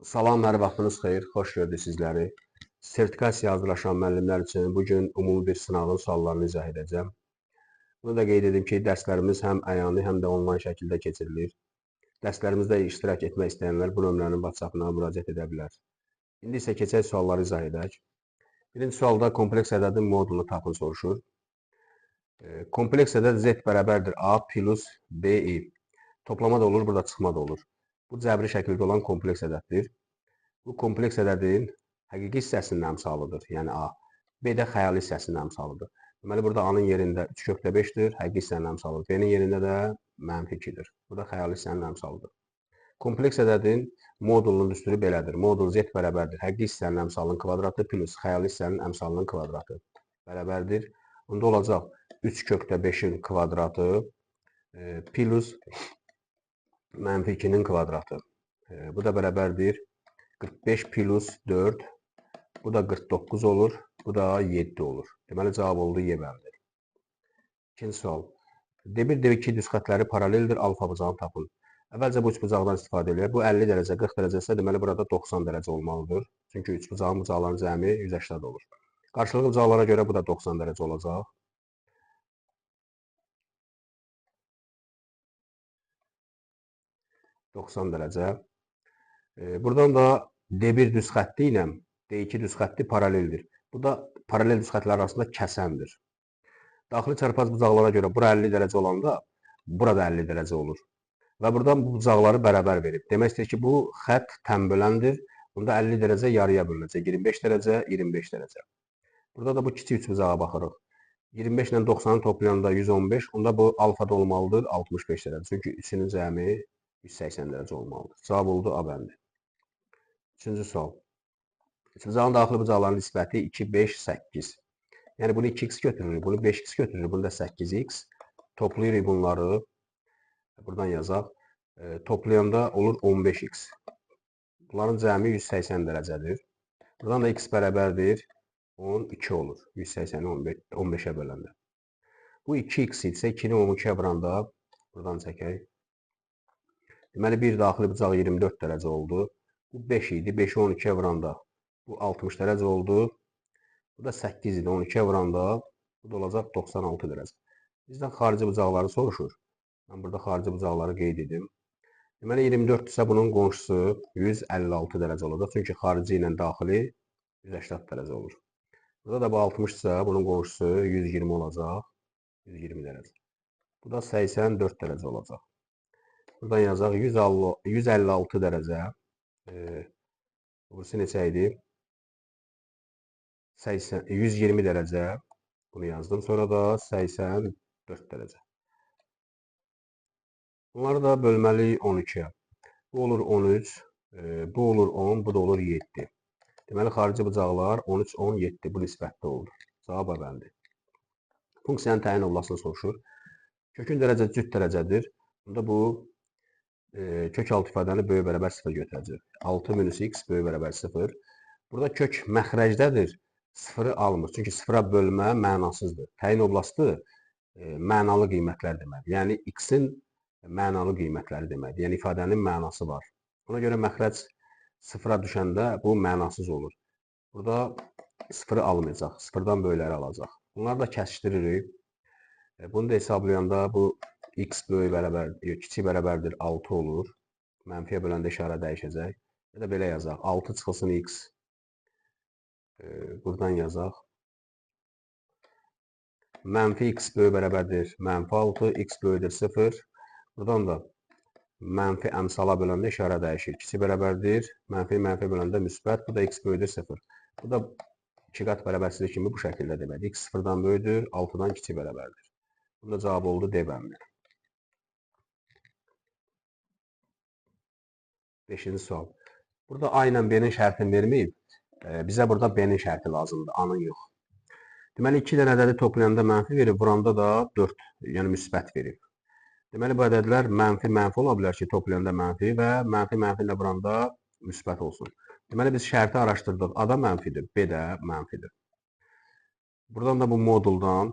Salam, hər vaxtınız xeyir, xoş gördük sizləri. Sertifikasiya hazırlaşan müəllimlər üçün bugün ümumi bir sınavın suallarını izah edəcəm. Bunu da qeyd edim ki, dərslərimiz həm əyani, həm də onlayn şəkildə keçirilir. Dərslərimizdə iştirak etmək istəyənlər bu nömrənin WhatsApp-ına müraciət edə bilər. İndi isə keçək sualları izah edək. Birinci sualda kompleks ədədin modulunu tapın soruşur. Kompleks ədəd Z bərabərdir A plus BI. Toplama da olur, burada çıxma da olur. Bu cəbri şəkildə olan kompleks ədəddir. Bu kompleks ədədin həqiqi hissəsinin əmsalıdır, yəni A. B də xəyali hissəsinin əmsalıdır. Deməli, burada A-nın yerində 3/5-dir, həqiqi hissənin əmsalıdır. B-nin yerində də -2-dir. Bu da xəyali hissənin əmsalıdır. Kompleks ədədin modulunun düsturu belədir. Modul Z bərabərdir. Həqiqi hissənin əmsalının kvadratı plus xəyali hissənin əmsalının kvadratı bərabərdir. Onda olacaq 3/5-in kvadratı plus -2-nin kvadratı. Bu da bərabərdir 45 plus 4, bu da 49 olur, bu da 7 olur. Deməli, cavab oldu Y bəlidir. İkinci sual. D1, D2 düz xətləri paraleldir, alfa bucağını tapın. Əvvəlcə bu üç bucaqdan istifadə edilir. Bu 50 dərəcə, 40 dərəcə isə deməli, burada 90 dərəcə olmalıdır. Çünki üç bucağın bucaqların cəmi 180 olur. Qarşılıqlı bucaqlara görə bu da 90 dərəcə olacaq. Buradan da D1 düz xətti ilə D2 düz xətti paraleldir. Bu da paralel düz xəttlər arasında kəsəndir. Daxili çarpaz bucaqlara görə bura 50 dərəcə olanda burada 50 dərəcə olur. Və buradan bu bucaqları bərabər verib. Demək istəyir ki, bu xətt tənböləndir. Bunda 50 dərəcə yarıya bölünəcək. 25 dərəcə, 25 dərəcə. Burada da bu kiçik üç bucağa baxırıq. 25 ilə 90-ı toplayanda 115. Onda bu alfada olmalıdır 65 dərəcə. Çünki üçünün cəmi 180 dərəcə olmalıdır. Cavab oldu A bəndi. Üçüncü sual. Üçbucağın daxili bucaqlarının nisbəti 2, 5, 8. Yəni bunu 2x götürürük, bunu 5x götürürük, bunu da 8x. Toplayırıq bunları. Buradan yazaq. Toplayanda olur 15x. Bunların cəmi 180 dərəcədir. Buradan da x bərabərdir 12 olur. 180-i 15-ə böləndə. Bu 2x isə 2-ni 12-ə vuranda buradan çəkək. Deməli, bir daxili bucaq 24 dərəcə oldu. Bu 5 idi. 5-i 12-ə vuranda bu 60 dərəcə oldu. Bu da 8 idi. 12-ə vuranda bu da olacaq 96 dərəcə. Bizdən xarici bucaqları soruşur. Mən burada xarici bucaqları qeyd edim. Deməli, 24 isə bunun qonşusu 156 dərəcə olacaq. Çünki xarici ilə daxili 180 dərəcə olur. Burada da bu 60 isə bunun qonşusu 120 olacaq. 120 dərəcə. Bu da 84 dərəcə olacaq. Buradan yazaq 156 dərəcə. Burası neçə idi? 120 dərəcə. Bunu yazdım. Sonra da 84 dərəcə. Bunları da bölməliyik 12-yə. Bu olur 13, bu olur 10, bu da olur 7. Deməli, xarici bucaqlar 13, 10, 7 bu nisbətdə olur. Cavab A bəndi. Funksiyanın təyin olunmasını soruşur. Kökün dərəcə cüt dərəcədir. Bunda bu kök altı ifadəni böyük bərabər 0 götürəcək. 6 minus x böyük bərabər 0. Burada kök məxrəcdədir. 0-ı almır. Çünki 0-a bölmə mənasızdır. Təyin oblasti mənalı qiymətlər deməkdir. Yəni, x-in mənalı qiymətləri deməkdir. Yəni, ifadənin mənası var. Ona görə məxrəc 0-a düşəndə bu mənasız olur. Burada 0-ı almayacaq. 0-dan böyükləri alacaq. Bunları da kəsişdiririk. Bunu da hesablayanda bu x böyük bərabər, kiçik bərabərdir 6 olur. Mənfiyə böləndə işarə dəyişəcək. Ya da belə yazaq. 6 çıxılsın x. Buradan yazaq. Mənfi x böyük bərabərdir. Mənfi 6, x böyükdür 0. Buradan da mənfi əmsala böləndə işarə dəyişir. Kiçik bərabərdir. Mənfi böləndə müsbət. Bu da x böyükdür 0. Bu da 2 qat bərabərsizlik kimi bu şəkildə deməkdir. X 0-dan böyükdür, 6-dan kiçik bərabərdir. Bunda cavab oldu D bəndi. 5-ci sual. Burada A ilə B-nin şərtini verməyib. Bizə burada B-nin şərti lazımdır, A-nın yox. Deməli, 2 dənə ədədi toplayanda mənfi verib, vuranda da 4, yəni müsbət verib. Deməli, bu ədədlər mənfi ola bilər ki, toplayanda mənfi və mənfi ilə vuranda müsbət olsun. Deməli, biz şərti araşdırdıq. A da mənfidir, B də mənfidir. Buradan da bu moduldan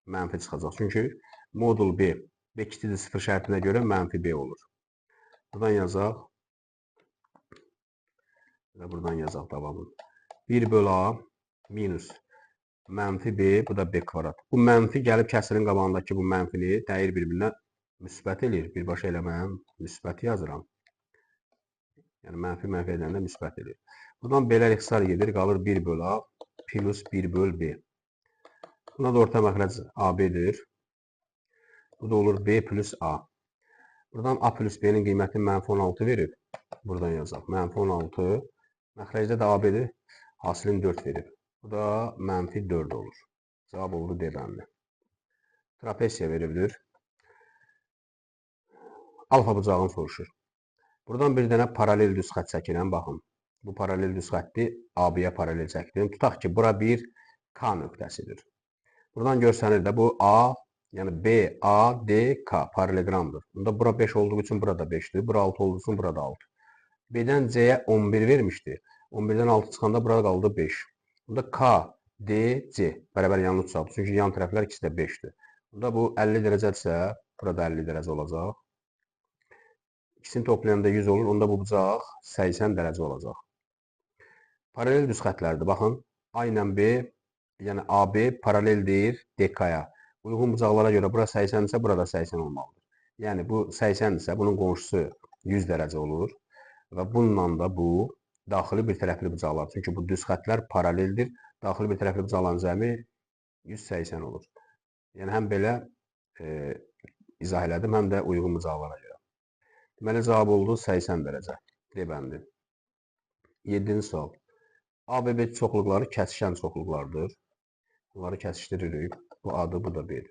mənfi çıxacaq. Çünki modul B kiçikdir 0 şərtinə görə mənfi B olur. Buradan yazaq. Və buradan yazaq davamını. 1 bölü A minus mənfi B, bu da B kvadrat. Bu mənfi gəlib kəsirin qabağındakı bu mənfini dəyir bir-birinə müsbət eləyir. Birbaşa eləməyəm, müsbət yazıram. Yəni mənfi mənfi edəndə müsbət eləyir. Buradan belə ixtisar gedir, qalır 1 bölü A plus 1 bölü B. Buna da orta məxrəc AB-dir. Bu da olur B plus A. Buradan A plus B'nin qiyməti mənfi 16 verir. Buradan yazaq. Mənfi 16. Məxrəcdə də AB-dir. Hasilin 4 verir. Bu da mənfi 4 olur. Cavab oldu D bəndi. Trapesiya verilir. Alfa bucağını soruşur. Buradan bir dənə paralel düz xətt çəkirəm. Baxın. Bu paralel düz xətti AB-yə paralel çəkdim. Tutaq ki, bura bir K nöqtəsidir. Buradan görsənir də bu A, yəni B, A, D, K paralelogramdır. Bunda bura 5 olduğu üçün burada 5'dir. Bura 6 olduğu üçün burada 6. B'dən C'yə 11 vermişdi. 11'dən 6 çıxanda burada qaldı 5. Bunda K, D, C bərabər yanlış çıxdı. Çünki yan tərəflər ikisi də 5'dir. Bunda bu 50 dərəcədirsə, burada 50 dərəcə olacaq. İkisini toplayanda 100 olur. Onda bu bucaq 80 dərəcə olacaq. Paralel düz xətlərdir. Baxın, A ilə B, yəni AB paraleldir DK-ya. Uyğun bucaqlara görə bura 80 isə burada 80 olmalıdır. Yəni bu 80 isə bunun qonşusu 100 dərəcə olur. Və bununla da bu daxili bir tərəfli bucaqlar. Çünki bu düz xətlər paraleldir. Daxili bir tərəfli bucaqların cəmi 180 olur. Yəni həm belə izah elədim, həm də uyğun bucaqlara görə. Deməli cavab oldu 80 dərəcə. D bəndi. 7-ci sual. ABB çoxluqları kəsişən çoxluqlardır. Bunları kəsişdiririk. Bu A-dır, bu da B-dir.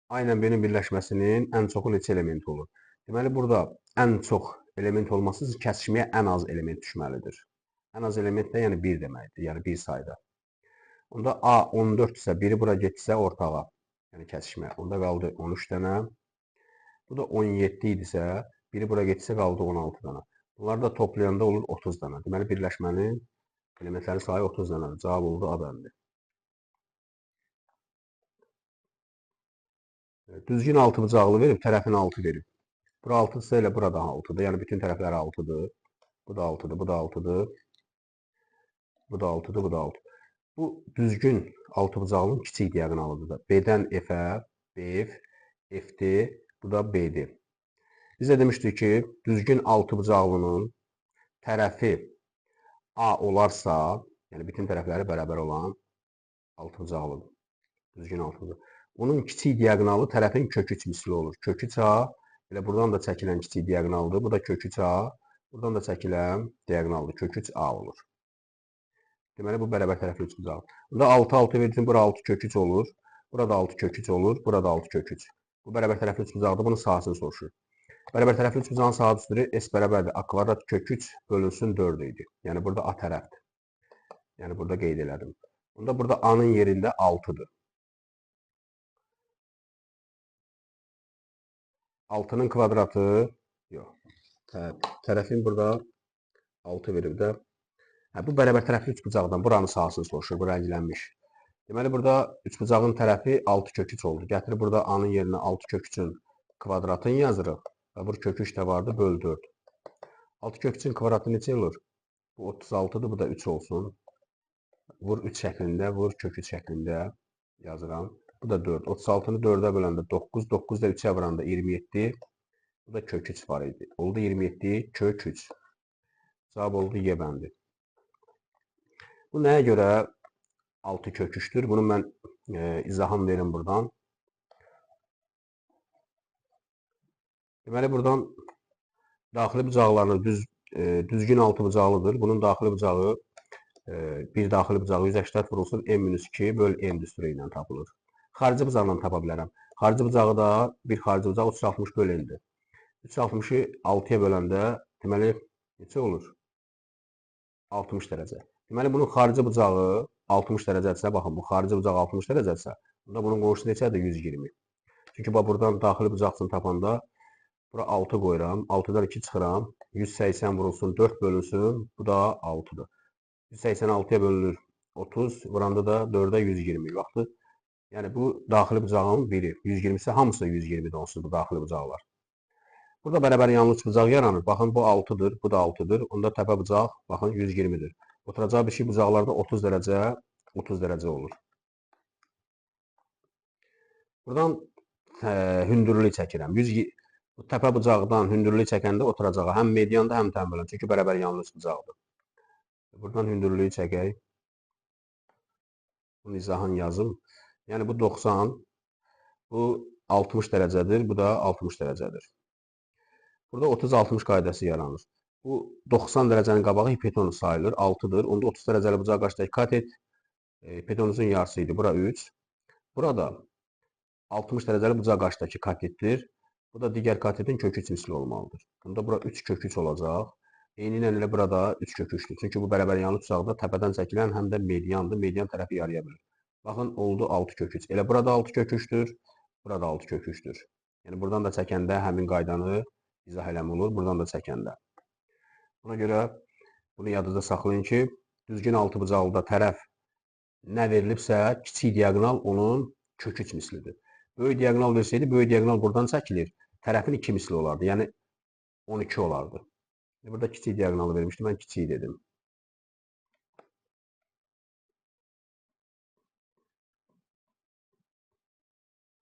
A ilə B-nin birləşməsinin ən çoxu neçə elementi olur? Deməli, burada ən çox element olması üçün kəsişməyə ən az element düşməlidir. Ən az element də yəni 1 deməkdir, yəni 1 sayda. Onda A 14 isə, biri bura getsə ortağa, yəni kəsişmə. Onda qaldı 13 dənə. Bu da 17 idisə, biri bura getsə qaldı 16 dənə. Bunları da toplayanda olur 30 dənə. Deməli, birləşmənin elementlərin sayı 30 dənədir. Cavab oldu A bəndi. Düzgün altı bucaqlı verib, tərəfini 6 verib. Bura 6-dırsa elə burada 6-dır. Yəni bütün tərəfləri 6-dır. Bu da 6-dır, bu da 6-dır. Bu da 6-dır, bu da 6. Bu düzgün altı bucaqlının kiçik diaqonalıdır da. B-dən F-ə, BF, FD, bu da BD. Biz də demişdik ki, düzgün altı bucaqlının tərəfi A olarsa, yəni bütün tərəfləri bərabər olan altı bucaqlıdır. Düzgün altı bucaqlı. Onun kiçik diaqonalı tərəfin kökü misli olur. Kökü A, elə buradan da çəkilən kiçik diaqonaldır. Bu da kökü A, buradan da çəkilən diaqonaldır. Kökü A olur. Deməli, bu bərabər tərəfli üç bucaq. Burada 6, 6 verdiğim bura 6 kök 3 olur. Burada 6 kök 3 olur. Burada 6 kök 3. Bu bərabər tərəfli üç bucaqdır. Bunun sahasını soruşur. Bərabər tərəfli üç bucağın saha düstürü S bərabərdir. A kvadrat kök 3 bölünsün 4 idi. Yəni burada A tərəfdir. Yəni burada qeyd elədim. Bunda burada A-nın yerində 6-dır. 6-nın kvadratı yox. Tərəfin burada 6 verib də. Bu bərabər tərəfli üç bucaqdan buranın sahasını soruşur. Bu rənglənmiş. Deməli, burada üç bucağın tərəfi 6 kök 3 oldu. Gətirib burada A-nın yerinə 6 kök 3-ün kvadratını yazırıq. Və bu kök 3 də vardı, böl 4. 6 kök 3-ün kvadratı neçə olur? Bu 36-dır, bu da 3 olsun. Vur 3 şəklində, vur kök 3 şəklində yazıram. Bu da 4. 36-nı 4-ə böləndə 9. 9 da 3-ə vuranda 27. Bu da kök 3 var idi. Oldu 27 kök 3. Cavab oldu Y bəndi. Bu nəyə görə 6 kök 3'tür? Bunu mən izahını verim buradan. Deməli, buradan daxili bucaqlarının düzgün altı bucaqlıdır. Bunun daxili bucağı bir daxili bucağı 180 vurulsun M-2 böl M düsturu ilə tapılır. Xarici bucaqla tapa bilərəm. Xarici bucağı da bir xarici bucaq 360 böl N-dir. 360'ı 6'ya böləndə deməli neçə olur? 60 dərəcə. Deməli, bunun xarici bucağı 60 dərəcədirsə, baxın, bu xarici bucaq 60 dərəcədirsə, bunda bunun qonşusu neçədir? 120. Çünki buradan daxili bucaqsını tapanda bura 6 qoyuram, 6-dan 2 çıxıram, 180 vurulsun, 4 bölünsün, bu da 6-dır. 186'ya bölünür 30, vuranda da 4'ə 120 vaxtı. Yəni, bu daxili bucağın biri. 120 isə hamısı 120'də onsuz bu daxili bucaqlar. Burada bərabər yanlış bucaq yaranır. Baxın, bu 6-dır, bu da 6-dır. Onda təpə bucaq, baxın, 120-dir. Oturacağı bir şey bucaqlarda 30 dərəcə olur. Buradan hündürlük çəkirəm. Bu təpə bucaqdan hündürlük çəkəndə oturacağı həm medianda, həm tənbəlin. Çünki bərabər yanlış bucaqdır. Buradan hündürlüyü çəkək. Bunun izahını yazım. Yəni, bu 90, bu 60 dərəcədir, bu da 60 dərəcədir. Burada 30-60 qaydası yaranır. Bu 90 dərəcənin qabağı hipotenuz sayılır, 6-dır. Onda 30 dərəcəli bucağa qarşıdakı katet hipotenuzun yarısı idi. Bura 3. Burada 60 dərəcəli bucağa qarşıdakı katetdir. Bu da digər katetin kök 3 misli olmalıdır. Bunda bura 3 kök 3 olacaq. Eyni ilə elə burada 3 kök 3'dür. Çünki bu bərabər yanlış bucaqda təpədən çəkilən həm də mediandır. Median tərəfi yarıya bölür. Baxın, oldu 6 kök 3. Elə burada 6 kök 3'dür. Burada 6 kök 3'dür. Yəni, buradan da çəkəndə həmin qaydanı izah eləmə olur, buradan da çəkəndə. Buna görə bunu yadınızda saxlayın ki, düzgün altı bucaqlıda tərəf nə verilibsə, kiçik diagonal onun kök 3 mislidir. Böyük diagonal versəydi, böyük diagonal buradan çəkilir. Tərəfin 2 misli olardı, yəni 12 olardı. Burada kiçik diagonalı vermişdim, mən kiçik dedim.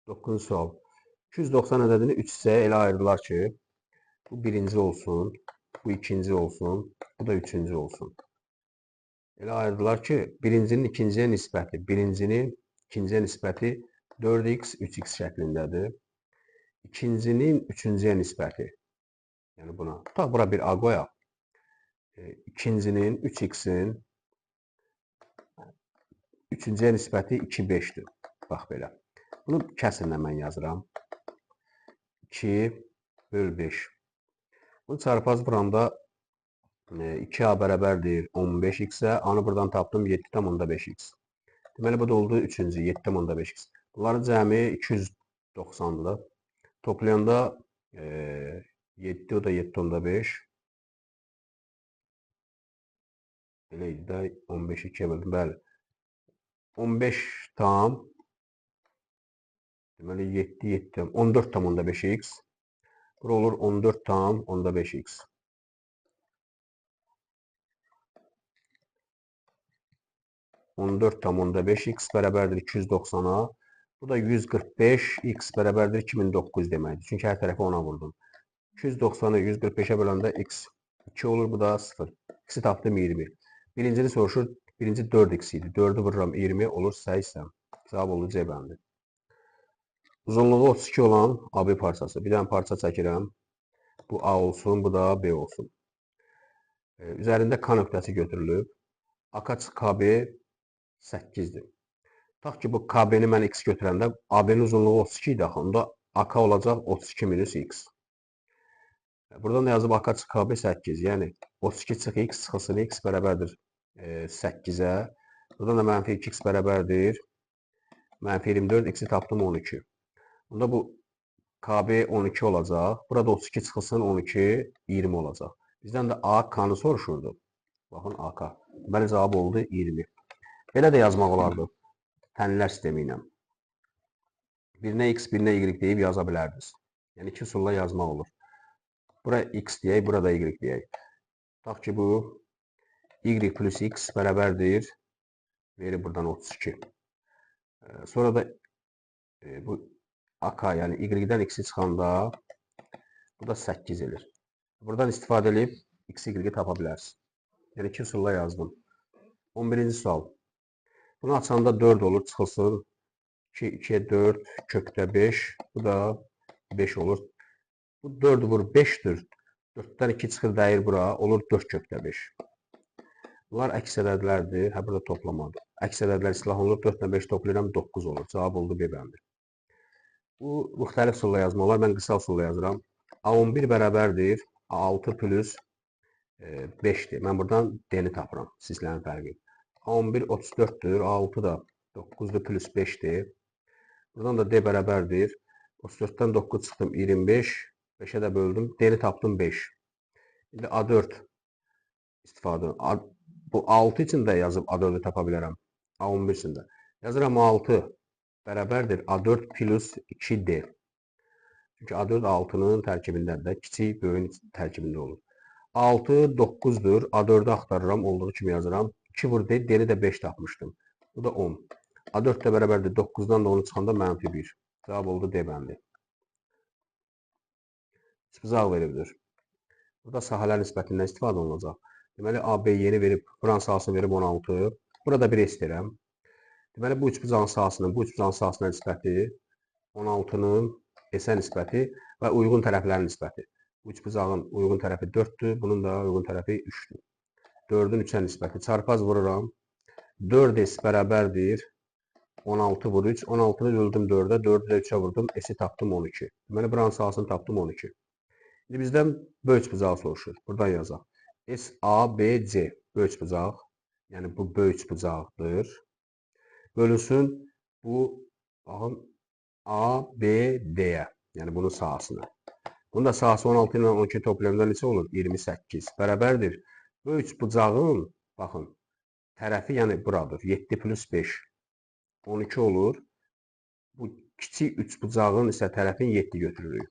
Dokuzuncu sual. 290 ədədini 3 hissəyə elə ayırdılar ki, bu birinci olsun, bu ikinci olsun, bu da üçüncü olsun. Elə ayırdılar ki, birincinin ikinciyə nisbəti, birincinin ikinciyə nisbəti 4x, 3x şəklindədir. İkincinin üçüncüyə nisbəti, yəni buna, tutaq bura bir A qoyaq. İkincinin, 3x'in üçüncüyə nisbəti 2, 5'dir. Bax belə. Bunu kəsrlə mən yazıram. 2 böl 5. Bunu çarpaz vuranda 2A bərabərdir 15x-ə. A-nı buradan tapdım 7,5x. Deməli, bu da oldu 3-cü 7,5x. Bunların cəmi 290'dır. Toplayanda 7, o da 7,5. Belə idi də 15'i 2'yə böldüm. Bəli. 15 tam. Deməli 7, 7, 14,5x. Bura olur 14,5x. 14,5x bərabərdir 290'a. Bu da 145x bərabərdir 2009 deməkdir. Çünki hər tərəfi 10'a vurdum. 290'ı 145'ə böləndə x 2 olur, bu da 0. X'i tapdım 20. Birincini soruşur, birinci 4x idi. 4'ü vururam 20 olur 80. Cavab oldu C bəndi. Uzunluğu 32 olan AB parçası. Bir dənə parça çəkirəm. Bu A olsun, bu da B olsun. Üzərində K nöqtəsi götürülüb. AK açıq KB 8'dir. Tutaq ki, bu KB'ni mən x götürəndə AB'nin uzunluğu 32 idi. Onda AK olacaq 32 minus x. Buradan da yazıb AK açıq KB 8. Yəni 32 çıx x çıxılsın x bərabərdir 8'ə. Buradan da mənfi 2x bərabərdir mənfi 24, x'i tapdım 12. Bunda bu KB 12 olacaq. Burada 32 çıxılsın 12, 20 olacaq. Bizdən də AK'nı soruşurdu. Baxın AK. Deməli cavab oldu 20. Belə də yazmaq olardı. Tənlər sistemi ilə. Birinə x, birinə y deyib yaza bilərdiniz. Yəni iki üsulla yazmaq olur. Bura x deyək, burada y deyək. Tutaq ki, bu y plus x bərabərdir. Verir buradan 32. Sonra da bu AK, yəni y-dən x-i çıxanda bu da 8 edir. Buradan istifadə edib x, y-i tapa bilərsiniz. Yəni iki üsulla yazdım. 11-ci sual. Bunu açanda 4 olur, çıxılsın. 2, 2'ye 4, kökdə 5. Bu da 5 olur. Bu 4 vur 5'dir. 4'dən 2 çıxır, dəyir bura. Olur 4 kökdə 5. Bunlar əks ədədlərdir. Hə, burada toplamadır. Əks ədədlər islah olunur. 4 ilə 5 toplayıram, 9 olur. Cavab oldu B bəndi. Bu müxtəlif üsulla yazmaq olar. Mən qısa üsulla yazıram. A11 bərabərdir. A6 plus 5'dir. Mən buradan D-ni tapıram. Sizlərin fərqi. A11 34'dür. A6 da 9'dur plus 5'dir. Buradan da D bərabərdir. 34'dən 9 çıxdım 25. 5'ə də böldüm. D-ni tapdım 5. İndi A4 istifadə. Bu 6 üçün də yazıb A4'ü tapa bilərəm. A11 üçün də. Yazıram A6 bərabərdir A4 plus 2D. Çünki A4 6-nın tərkibindədir. Kiçik böyüyün tərkibində olur. 6 9-dur. A4-ü axtarıram. Olduğu kimi yazıram. 2 vur D. D-ni də 5 tapmışdım. Bu da 10. A4 də bərabərdir. 9-dan da 10 çıxanda -1. Cavab oldu D bəndi. Üçbucaq veribdir. Burada sahələr nisbətindən istifadə olunacaq. Deməli, AB yeni verib, buranın sahəsi verib 16. Burada 1 istəyirəm. Deməli, bu üçbucağın sahəsinin, bu üçbucağın sahəsinə nisbəti 16-nın S-ə nisbəti və uyğun tərəflərin nisbəti. Bu üçbucağın uyğun tərəfi 4-dür, bunun da uyğun tərəfi 3-dür. 4-ün 3-ə nisbəti. Çarpaz vururam. 4S bərabərdir. 16 vur 3. 16-nı böldüm 4-ə. 4-ü də 3-ə vurdum. S-i tapdım 12. Deməli, buranın sahəsini tapdım 12. İndi bizdən böyük bucağı soruşur. Buradan yazaq. S-A-B-C böyük bucaq. Yəni bu böyük bucaqdır. Bölünsün bu baxın A-B-D-yə. Yəni bunun sahəsini. Bunun da sahəsi 16 ilə 12 toplayanda neçə olur? 28. Bərabərdir. Böyük bucağın baxın tərəfi yəni buradır. 7 plus 5 12 olur. Bu kiçik üçbucağın isə tərəfini 7 götürürük.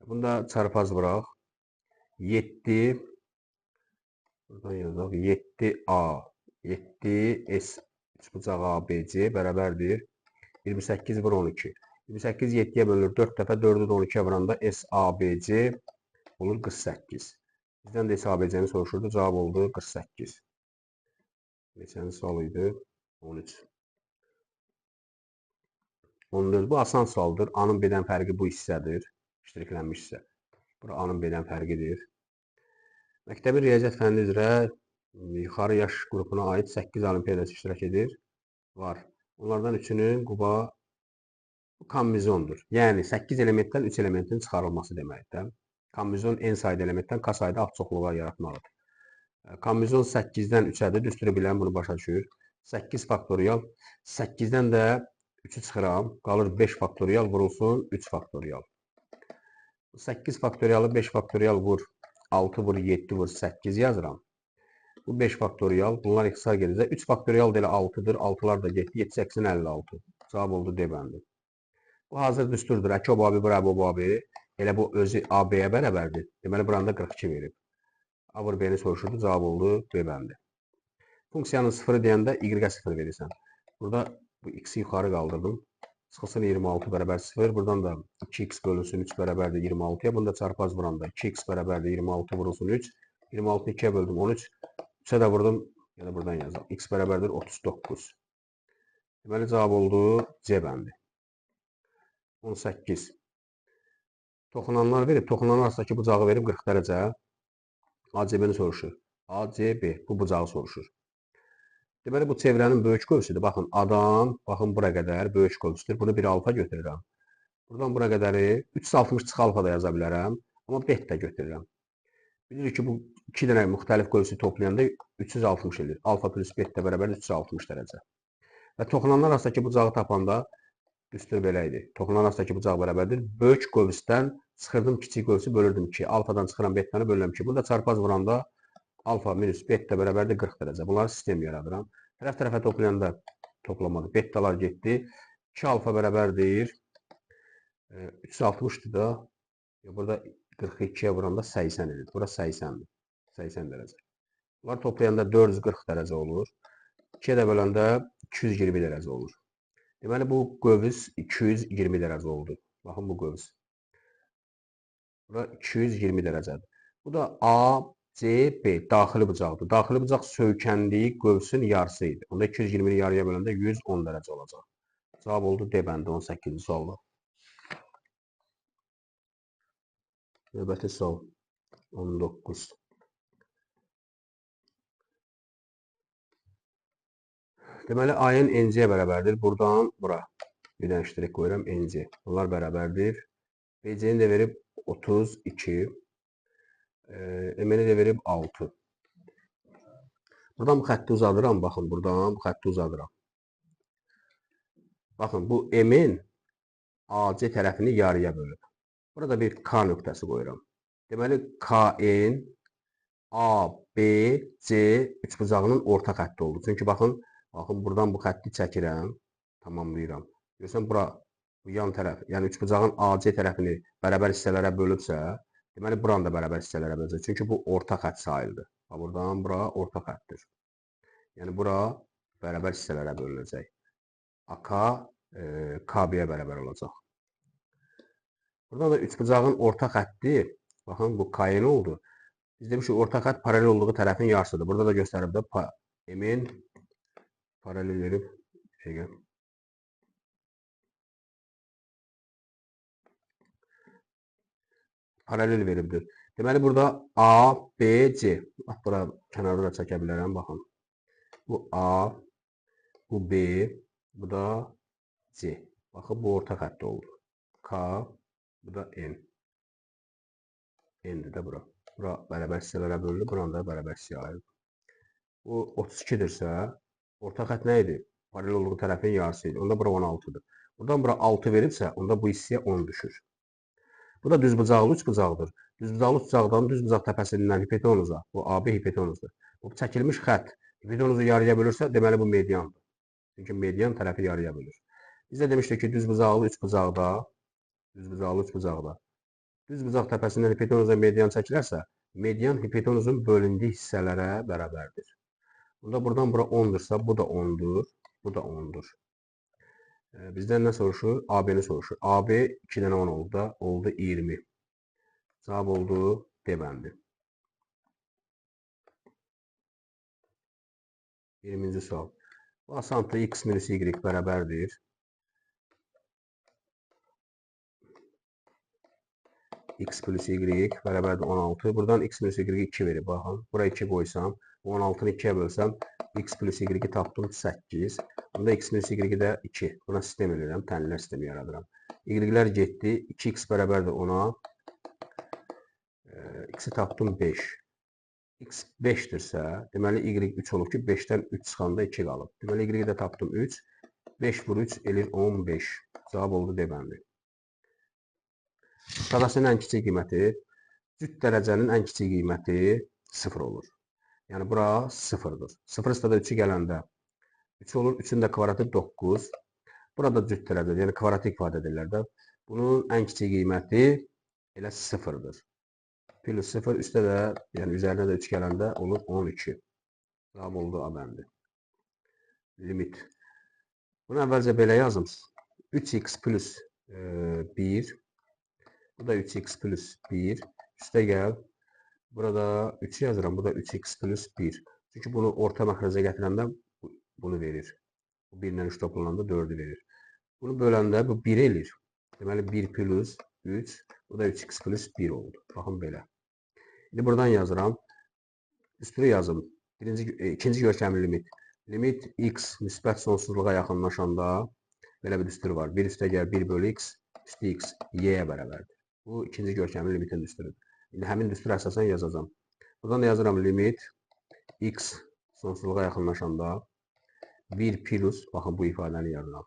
Bunda çarpaz vuraq. 7 buradan yazaq. 7A 7S üçbucaq ABC bərabərdir. 28 vur 12. 28 7-yə bölünür 4 dəfə. 4-ü də 12-yə vuranda SABC olur 48. Bizdən də SABC-ni soruşurdu. Cavab oldu 48. Neçənin sual idi? 13. 14. Bu asan sualdır. A-nın B-dən fərqi bu hissədir. İştirilənmiş hissə. Bura A-nın B-dən fərqidir. Məktəbin riyaziyyat fənni üzrə yuxarı yaş qrupuna aid 8 olimpiyadası iştirak edir. Var. Onlardan üçünün quba kombinizondur. Yəni 8 elementdən 3 elementin çıxarılması deməkdir. Kombinizon n sayda elementdən k sayda az-çoxluğa yaratmalıdır. Kombinizon 8-dən 3-ədir. Düzdür bilən bunu başa düşür. 8 faktorial. 8-dən də 3-ü çıxıram. Qalır 5 faktorial vurulsun 3 faktorial. 8 faktorialı 5 faktorial vur. 6 vur 7 vur 8 yazıram. Bu 5 faktorial. Bunlar ixtisar gedəcək. 3 faktorial da elə 6-dır. 6-lar da getdi. 7 8-in 56. Cavab oldu D bəndi. Bu hazır düsturdur. Əki obabi bərabər obabi. Elə bu özü AB-yə bərabərdir. Deməli buranda 42 verib. A vur B-ni soruşurdu. Cavab oldu B bəndi. Funksiyanın 0 deyəndə Y-ə 0 verirsən. Burada bu x-i yuxarı qaldırdım. Çıxılsın 26 bərabər 0. Buradan da 2x bölünsün 3 bərabərdir 26-ya. Bunu da çarpaz vuranda 2x bərabərdir 26 vurulsun 3. 26-nı 2-yə böldüm 13. 3-ə də vurdum. Ya da buradan yazaq. X bərabərdir 39. Deməli cavab oldu C bəndi. 18. Toxunanlar verib. Toxunanlar arasındakı bucağı verib 40 dərəcə. ACB-ni soruşur. ACB bu bucağı soruşur. Deməli, bu çevrənin böyük qövsüdür. Baxın, A'dan, baxın, bura qədər böyük qövsüdür. Bunu bir alfa götürürəm. Buradan bura qədəri 360 çıx alfa da yaza bilərəm. Amma beta götürürəm. Bilirik ki, bu iki dənə müxtəlif qövsü toplayanda 360 edir. Alfa plus beta bərabər 360 dərəcə. Və toxunanlar arasındakı bucağı tapanda düstur belə idi. Toxunanlar arasındakı bucaq bərabərdir. Böyük qövsdən çıxırdım, kiçik qövsü bölürdüm 2. Alfadan çıxıram, betanı bölürəm 2. Bunu da çarpaz vuranda alfa minus beta bərabərdir 40 dərəcə. Bunları sistem yaradıram. Tərəf-tərəfə toplayanda toplamadı. Betalar getdi. 2 alfa bərabərdir. 360-dır da. Burada 42-yə vuranda 80 edir. Bura 80-dir. 80 dərəcə. Bunlar toplayanda 440 dərəcə olur. 2-yə də böləndə 220 dərəcə olur. Deməli, bu qövs 220 dərəcə oldu. Baxın, bu qövs. Bura 220 dərəcədir. Bu da A, C, B daxili bucaqdır. Daxili bucaq söykəndiyi qövsün yarısı idi. Onda 220-ni yarıya böləndə 110 dərəcə olacaq. Cavab oldu D bəndi 18-ci sualda. Növbəti sual 19. Deməli, A-ın NC-yə bərabərdir. Buradan bura bir dənə iştirak qoyuram NC. Bunlar bərabərdir. BC-ni də verib 32. M-ni də verib 6. Buradan bu xətti uzadıram. Baxın, buradan bu xətti uzadıram. Baxın, bu M-in AC tərəfini yarıya bölüb. Burada bir K nöqtəsi qoyuram. Deməli, KN ABC üçbucağının orta xətti oldu. Çünki baxın, buradan bu xətti çəkirəm, tamamlayıram. Görürsən, bura bu yan tərəf, yəni üçbucağın AC tərəfini bərabər hissələrə bölübsə, deməli buranı da bərabər hissələrə böləcək. Çünki bu orta xətt sayılır. Buradan bura orta xəttdir. Yəni bura bərabər hissələrə bölünəcək. AK KB-yə bərabər olacaq. Burada da üçbucağın orta xətti, baxın bu KN oldu. Biz demişik orta xətt paralel olduğu tərəfin yarısıdır. Burada da göstərib də M-in paralel verib paralel veribdir. Deməli burada A, B, C. Bax bura kənarda da çəkə bilərəm, baxın. Bu A, bu B, bu da C. Baxın bu orta xətt oldu. K, bu da N. N'dir də bura. Bura bərabər hissələrə bölünür, buranı da bərabər hissəyə ayırır. Bu 32-dirsə, orta xətt nə idi? Paralel olduğu tərəfin yarısı idi. Onda bura 16-dır. Buradan bura 6 veribsə, onda bu hissəyə 10 düşür. Bu da düzbucaqlı üçbucaqdır. Düzbucaqlı üçbucaqdan düzbucaq təpəsindən hipotenuza, bu AB hipotenuzdur. Bu çəkilmiş xətt hipotenuzu yarıya bölürsə, deməli bu mediandır. Çünki median tərəfi yarıya bölür. Biz də demişdik ki, düzbucaqlı üçbucaqda düzbucaq təpəsindən hipotenuza median çəkilərsə, median hipotenuzun bölündüyü hissələrə bərabərdir. Bunda buradan bura 10'dursa, bu da 10'dur, bu da 10'dur. Bizdən nə soruşur? AB-ni soruşur. AB 2 dənə 10 oldu da, oldu 20. Cavab oldu D bəndi. 20-ci sual. Asandır, x minus y bərabərdir. X plus y bərabərdir 16. Buradan x minus y 2 verib. Baxın, bura 2 qoysam, 16-nı 2-yə bölsəm, x plus y tapdım 8. Bunda x minus y də 2. Buna sistem edirəm, tənlər sistemi yaradıram. Y-lər getdi, 2x bərabərdir 10-a. X-i tapdım 5. X 5-dirsə, deməli y 3 olub ki, 5-dən 3 çıxanda 2 qalıb. Deməli y də tapdım 3. 5 vur 3 elir 15. Cavab oldu D bəndi. Şadasının ən kiçik qiyməti, cüt dərəcənin ən kiçik qiyməti 0 olur. Yəni bura 0-dır. 0 üstədə 3-ü gələndə 3 olur. 3-ün də kvadratı 9. Burada cüt dərəcədir. Yəni kvadratı ifadə edirlər də. Bunun ən kiçik qiyməti elə 0-dır. Plus 0 üstə də, yəni üzərinə də 3 gələndə olur 12. Cavab oldu A bəndi. Limit. Bunu əvvəlcə belə yazım. 3x plus 1. Bu da 3x plus 1. Üstə gəl. Burada 3 yazıram. Bu da 3x plus 1. Çünki bunu orta məxrəcə gətirəndə bunu verir. Bu 1 ilə 3 toplananda 4'ü verir. Bunu böləndə bu 1 elir. Deməli 1 plus 3. Bu da 3x plus 1 oldu. Baxın belə. İndi buradan yazıram. Üstünü yazım. İkinci görkəmli limit. Limit x müsbət sonsuzluğa yaxınlaşanda belə bir düstur var. 1 üstə gəl 1 bölü x üstü x y-yə bərabərdir. Bu ikinci görkəmli limitin düsturudur. İndi həmin düstur əsasən yazacağım. Buradan da yazıram limit x sonsuzluğa yaxınlaşanda 1 plus, baxın bu ifadəni yazıram.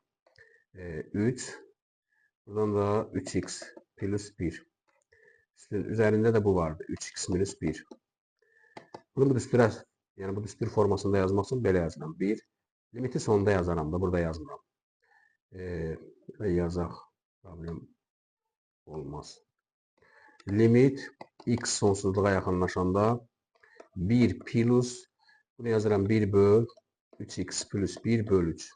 3, buradan da 3x plus 1. Üzərində də bu vardı. 3x minus 1. Bunu bu düstura, yəni bu düstur formasında yazmaq üçün belə yazıram. 1. Limiti sonda yazaram da, burada yazmıram. Yazaq. Problem olmaz. Limit x sonsuzluğa yaxınlaşanda 1 plus, bunu yazıram 1 böl 3x plus 1 böl 3.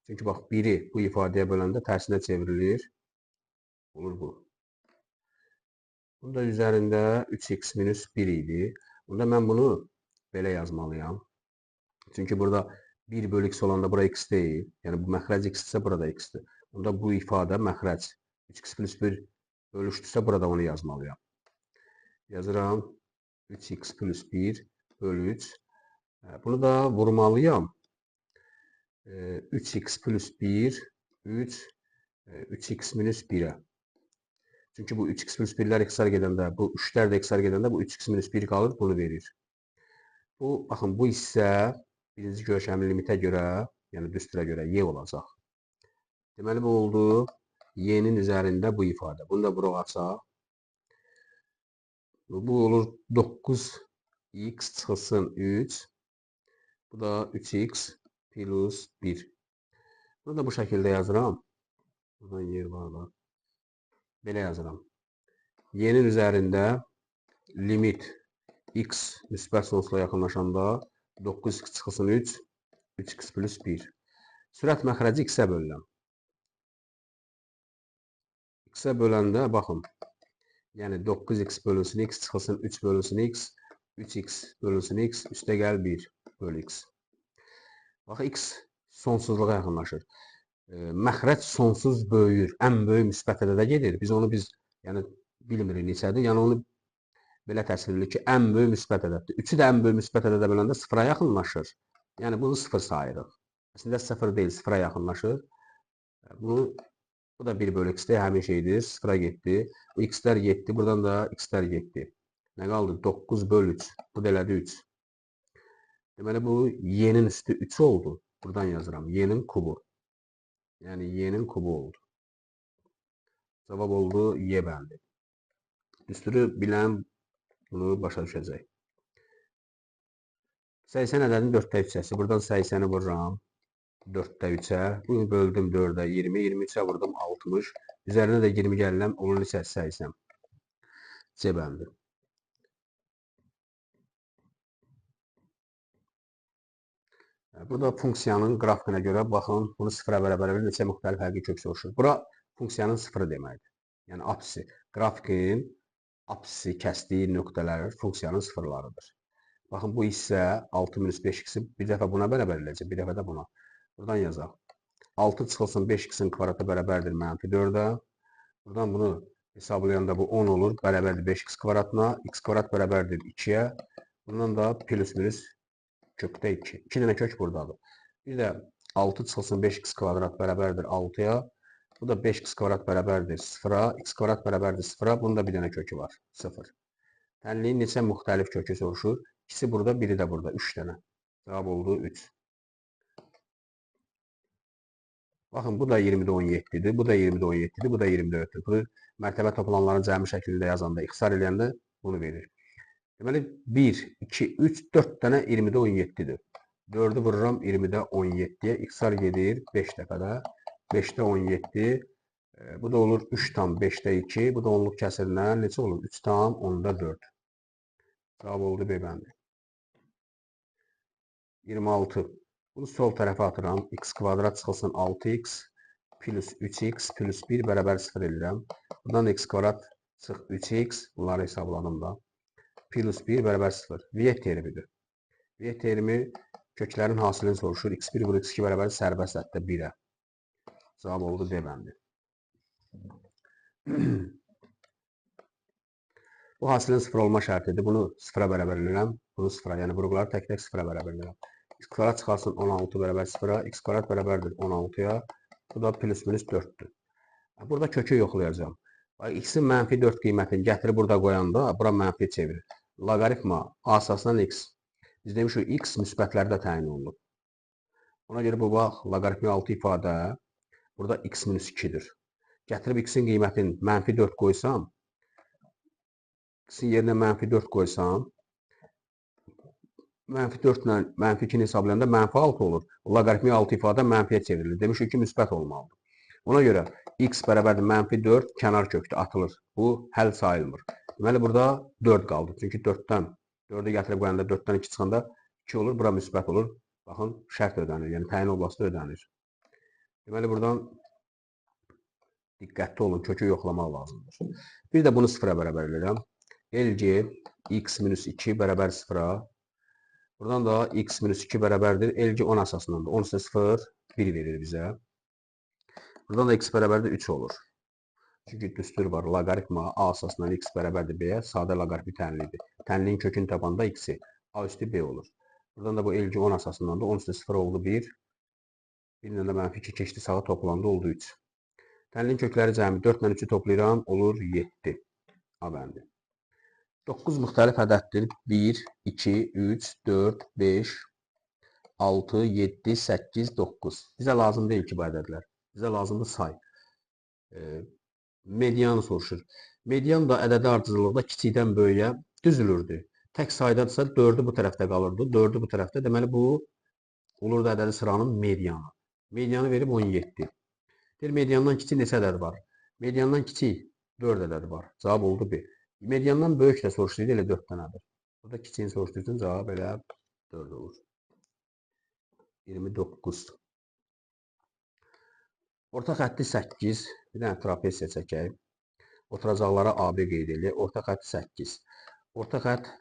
Çünki bax 1'i bu ifadəyə böləndə tərsinə çevrilir. Olur bu. Bunda üzərində 3x minus 1 idi. Bunda mən bunu belə yazmalıyam. Çünki burada 1 böl x olanda bura x deyil. Yəni bu məxrəc x isə burada x-dir. Bunda bu ifadə məxrəc 3x plus 1 bölüşdürsə burada onu yazmalıyam. Yazıram 3x plus 1 bölü 3. Bunu da vurmalıyam. 3x plus 1, 3, 3x minus 1'ə. Çünki bu 3x plus 1'lər x-lar gedəndə, bu 3'lər də x-lar gedəndə bu 3x minus 1 qalır, bunu verir. Bu, baxın, bu hissə birinci görkəmli limitə görə, yəni düstura görə y olacaq. Deməli, bu oldu y-nin üzərində bu ifadə. Bunu da bura açaq. Bu olur 9x çıxılsın 3. Bu da 3x plus 1. Bunu da bu şəkildə yazıram. Buradan yer var da. Belə yazıram. Y-nin üzərində limit x müsbət sonsuzluğa yaxınlaşanda 9x çıxılsın 3, 3x plus 1. Sürət məxrəci x-ə bölürəm. X-ə böləndə, baxın, yəni 9x bölünsün x çıxılsın 3 bölünsün x, 3x bölünsün x, üstə gəl 1 bölü x. Bax, x sonsuzluğa yaxınlaşır. Məxrəc sonsuz böyüyür. Ən böyük müsbət ədədə gedir. Biz onu yəni bilmirik neçədir. Yəni onu belə təsvir edilir ki, ən böyük müsbət ədəddir. 3-ü də ən böyük müsbət ədədə böləndə 0-a yaxınlaşır. Yəni bunu 0 sayırıq. Əslində 0 deyil, 0-a yaxınlaşır. Bu da 1 bölü x-dir, həmin şeydir. 0-a getdi. Bu x-lər getdi, buradan da x-lər getdi. Nə qaldı? 9 bölü 3. Bu da elədi 3. Deməli, bu y-nin üstü 3 oldu. Buradan yazıram. Y-nin kubu. Yəni y-nin kubu oldu. Cavab oldu y bəndi. Düsturu bilən bunu başa düşəcək. 80 ədədin 4də 3-əsi. Buradan 80-i vururam 4də 3-ə. Bunu böldüm 4-ə 20. 23-ə vurdum 60. Üzərinə də 20 gəlirəm. Onun isə 80. C bəndi. Burada funksiyanın qrafikinə görə baxın, bunu 0-a bərabər verir, neçə müxtəlif həqiqi kök soruşur. Bura funksiyanın 0-ı deməkdir. Yəni apsisi, qrafikin apsisi kəsdiyi nöqtələr funksiyanın 0-larıdır. Baxın, bu hissə 6 minus 5x-i bir dəfə buna bərabər eləyəcək, bir dəfə də buna. Buradan yazaq. 6 çıxılsın 5x-in kvadratı bərabərdir mənfi 4-ə. Buradan bunu hesablayanda bu 10 olur, bərabərdir 5x kvadratına. X kvadrat bərabərdir 2-yə. Bundan da plus minus kökdə 2. 2 dənə kök buradadır. Bir də 6 çıxılsın 5x kvadrat bərabərdir 6-ya. Bu da 5x kvadrat bərabərdir 0-a. X kvadrat bərabərdir 0-a. Bunun da bir dənə kökü var. 0. Tənliyin neçə müxtəlif kökü soruşur? İkisi burada, biri də burada. 3 dənə. Cavab oldu 3. Baxın, bu da 20-də 17-dir. Bu da 20-də 17-dir. Bu da 20-də 4-dür. Bu mərtəbə toplananların cəmi şəklində yazanda, ixtisar eləyəndə bunu verir. Deməli, 1, 2, 3, 4 dənə 20-də 17-dir. 4-ü vururam 20-də 17-yə. İxtisar gedir 5 dəfədə. 5-də 17. Bu da olur 3 tam 5-də 2. Bu da onluq kəsirindən neçə olur? 3 tam 10-da 4. Cavab oldu B bəndi. 26. Bunu sol tərəfə atıram. X kvadrat çıxılsın 6x plus 3x plus 1 bərabər 0 edirəm. Buradan x kvadrat çıx 3x. Bunları hesabladım da. Plus 1 bərabər 0. Viyyət terimidir. Viyyət terimi köklərin hasilini soruşur. X1 bölü x2 bərabər sərbəst əddə 1-ə. Cavab oldu D bəndi. Bu hasilin 0 olma şərtidir. Bunu 0-a bərabər edirəm. Bunu 0-a, yəni vurğuları tək-tək 0-a bərabər edirəm. X kvadrat çıxarsın 16 bərabər 0-a. X kvadrat bərabərdir 16-ya. Bu da plus minus 4-dür. Burada kökü yoxlayacağım. X-in mənfi 4 qiymətini gətirib burada qoyanda, bura mənfi çevirir. Loqaritma A əsasından x. Biz demişik, x müsbətlərdə təyin olunub. Ona görə bu bax, loqaritmi 6 ifadə burada x minus 2-dir. Gətirib x-in qiymətini mənfi 4 qoysam, x-in yerinə mənfi 4 qoysam, mənfi 4 ilə mənfi 2-ni hesablayanda mənfi 6 olur. Loqaritmi 6 ifadə mənfiyə çevrilir. Demişik ki, müsbət olmalıdır. Ona görə x bərabərdir mənfi 4 kənar kökdə atılır. Bu həll sayılmır. Deməli, burada 4 qaldı. Çünki 4-dən 4-ü gətirib qoyanda 4-dən 2 çıxanda 2 olur. Bura müsbət olur. Baxın, şərt ödənir. Yəni, təyin oblasti ödənir. Deməli, buradan diqqətli olun. Kökü yoxlamaq lazımdır. Bir də bunu 0-a bərabər edirəm. LG x minus 2 bərabər 0-a. Buradan da x minus 2 bərabərdir. LG 10 əsasındandır. 10 isə 0, 1 verir bizə. Buradan da x bərabərdir 3 olur. Çünki düstur var. Loqaritma A əsasından x bərabərdir B-yə. Sadə loqaritmi tənlidir. Tənliyin kökünü tapanda x-i A üstü B olur. Buradan da bu LG 10 əsasındandır. 10 üstü 0 oldu 1. 1-lə də mənfi 2 keçdi sağa toplandı oldu 3. Tənliyin kökləri cəmi 4 ilə 3-ü toplayıram. Olur 7. A bəndi. 9 müxtəlif ədəddir. 1, 2, 3, 4, 5, 6, 7, 8, 9. Bizə lazım deyil ki bu ədədlər. Bizə lazımdır say. Medianı soruşur. Median da ədədi ardıcıllıqda kiçikdən böyüyə düzülürdü. Tək saydadırsa 4-ü bu tərəfdə qalırdı, 4-ü bu tərəfdə. Deməli, bu olurdu ədədi sıranın medianı. Medianı verib 17. Bir mediandan kiçik neçə ədəd var? Mediandan kiçik 4 ədəd var. Cavab oldu B. Mediandan böyük də soruşduydu, elə 4 dənədir. Burada kiçiyini soruşduysun, cavab elə 4 olur. 29. Orta xətti 8. Bir dənə trapesiya çəkək. Oturacaqlara AB qeyd edilir. Orta xətti 8. Orta xətt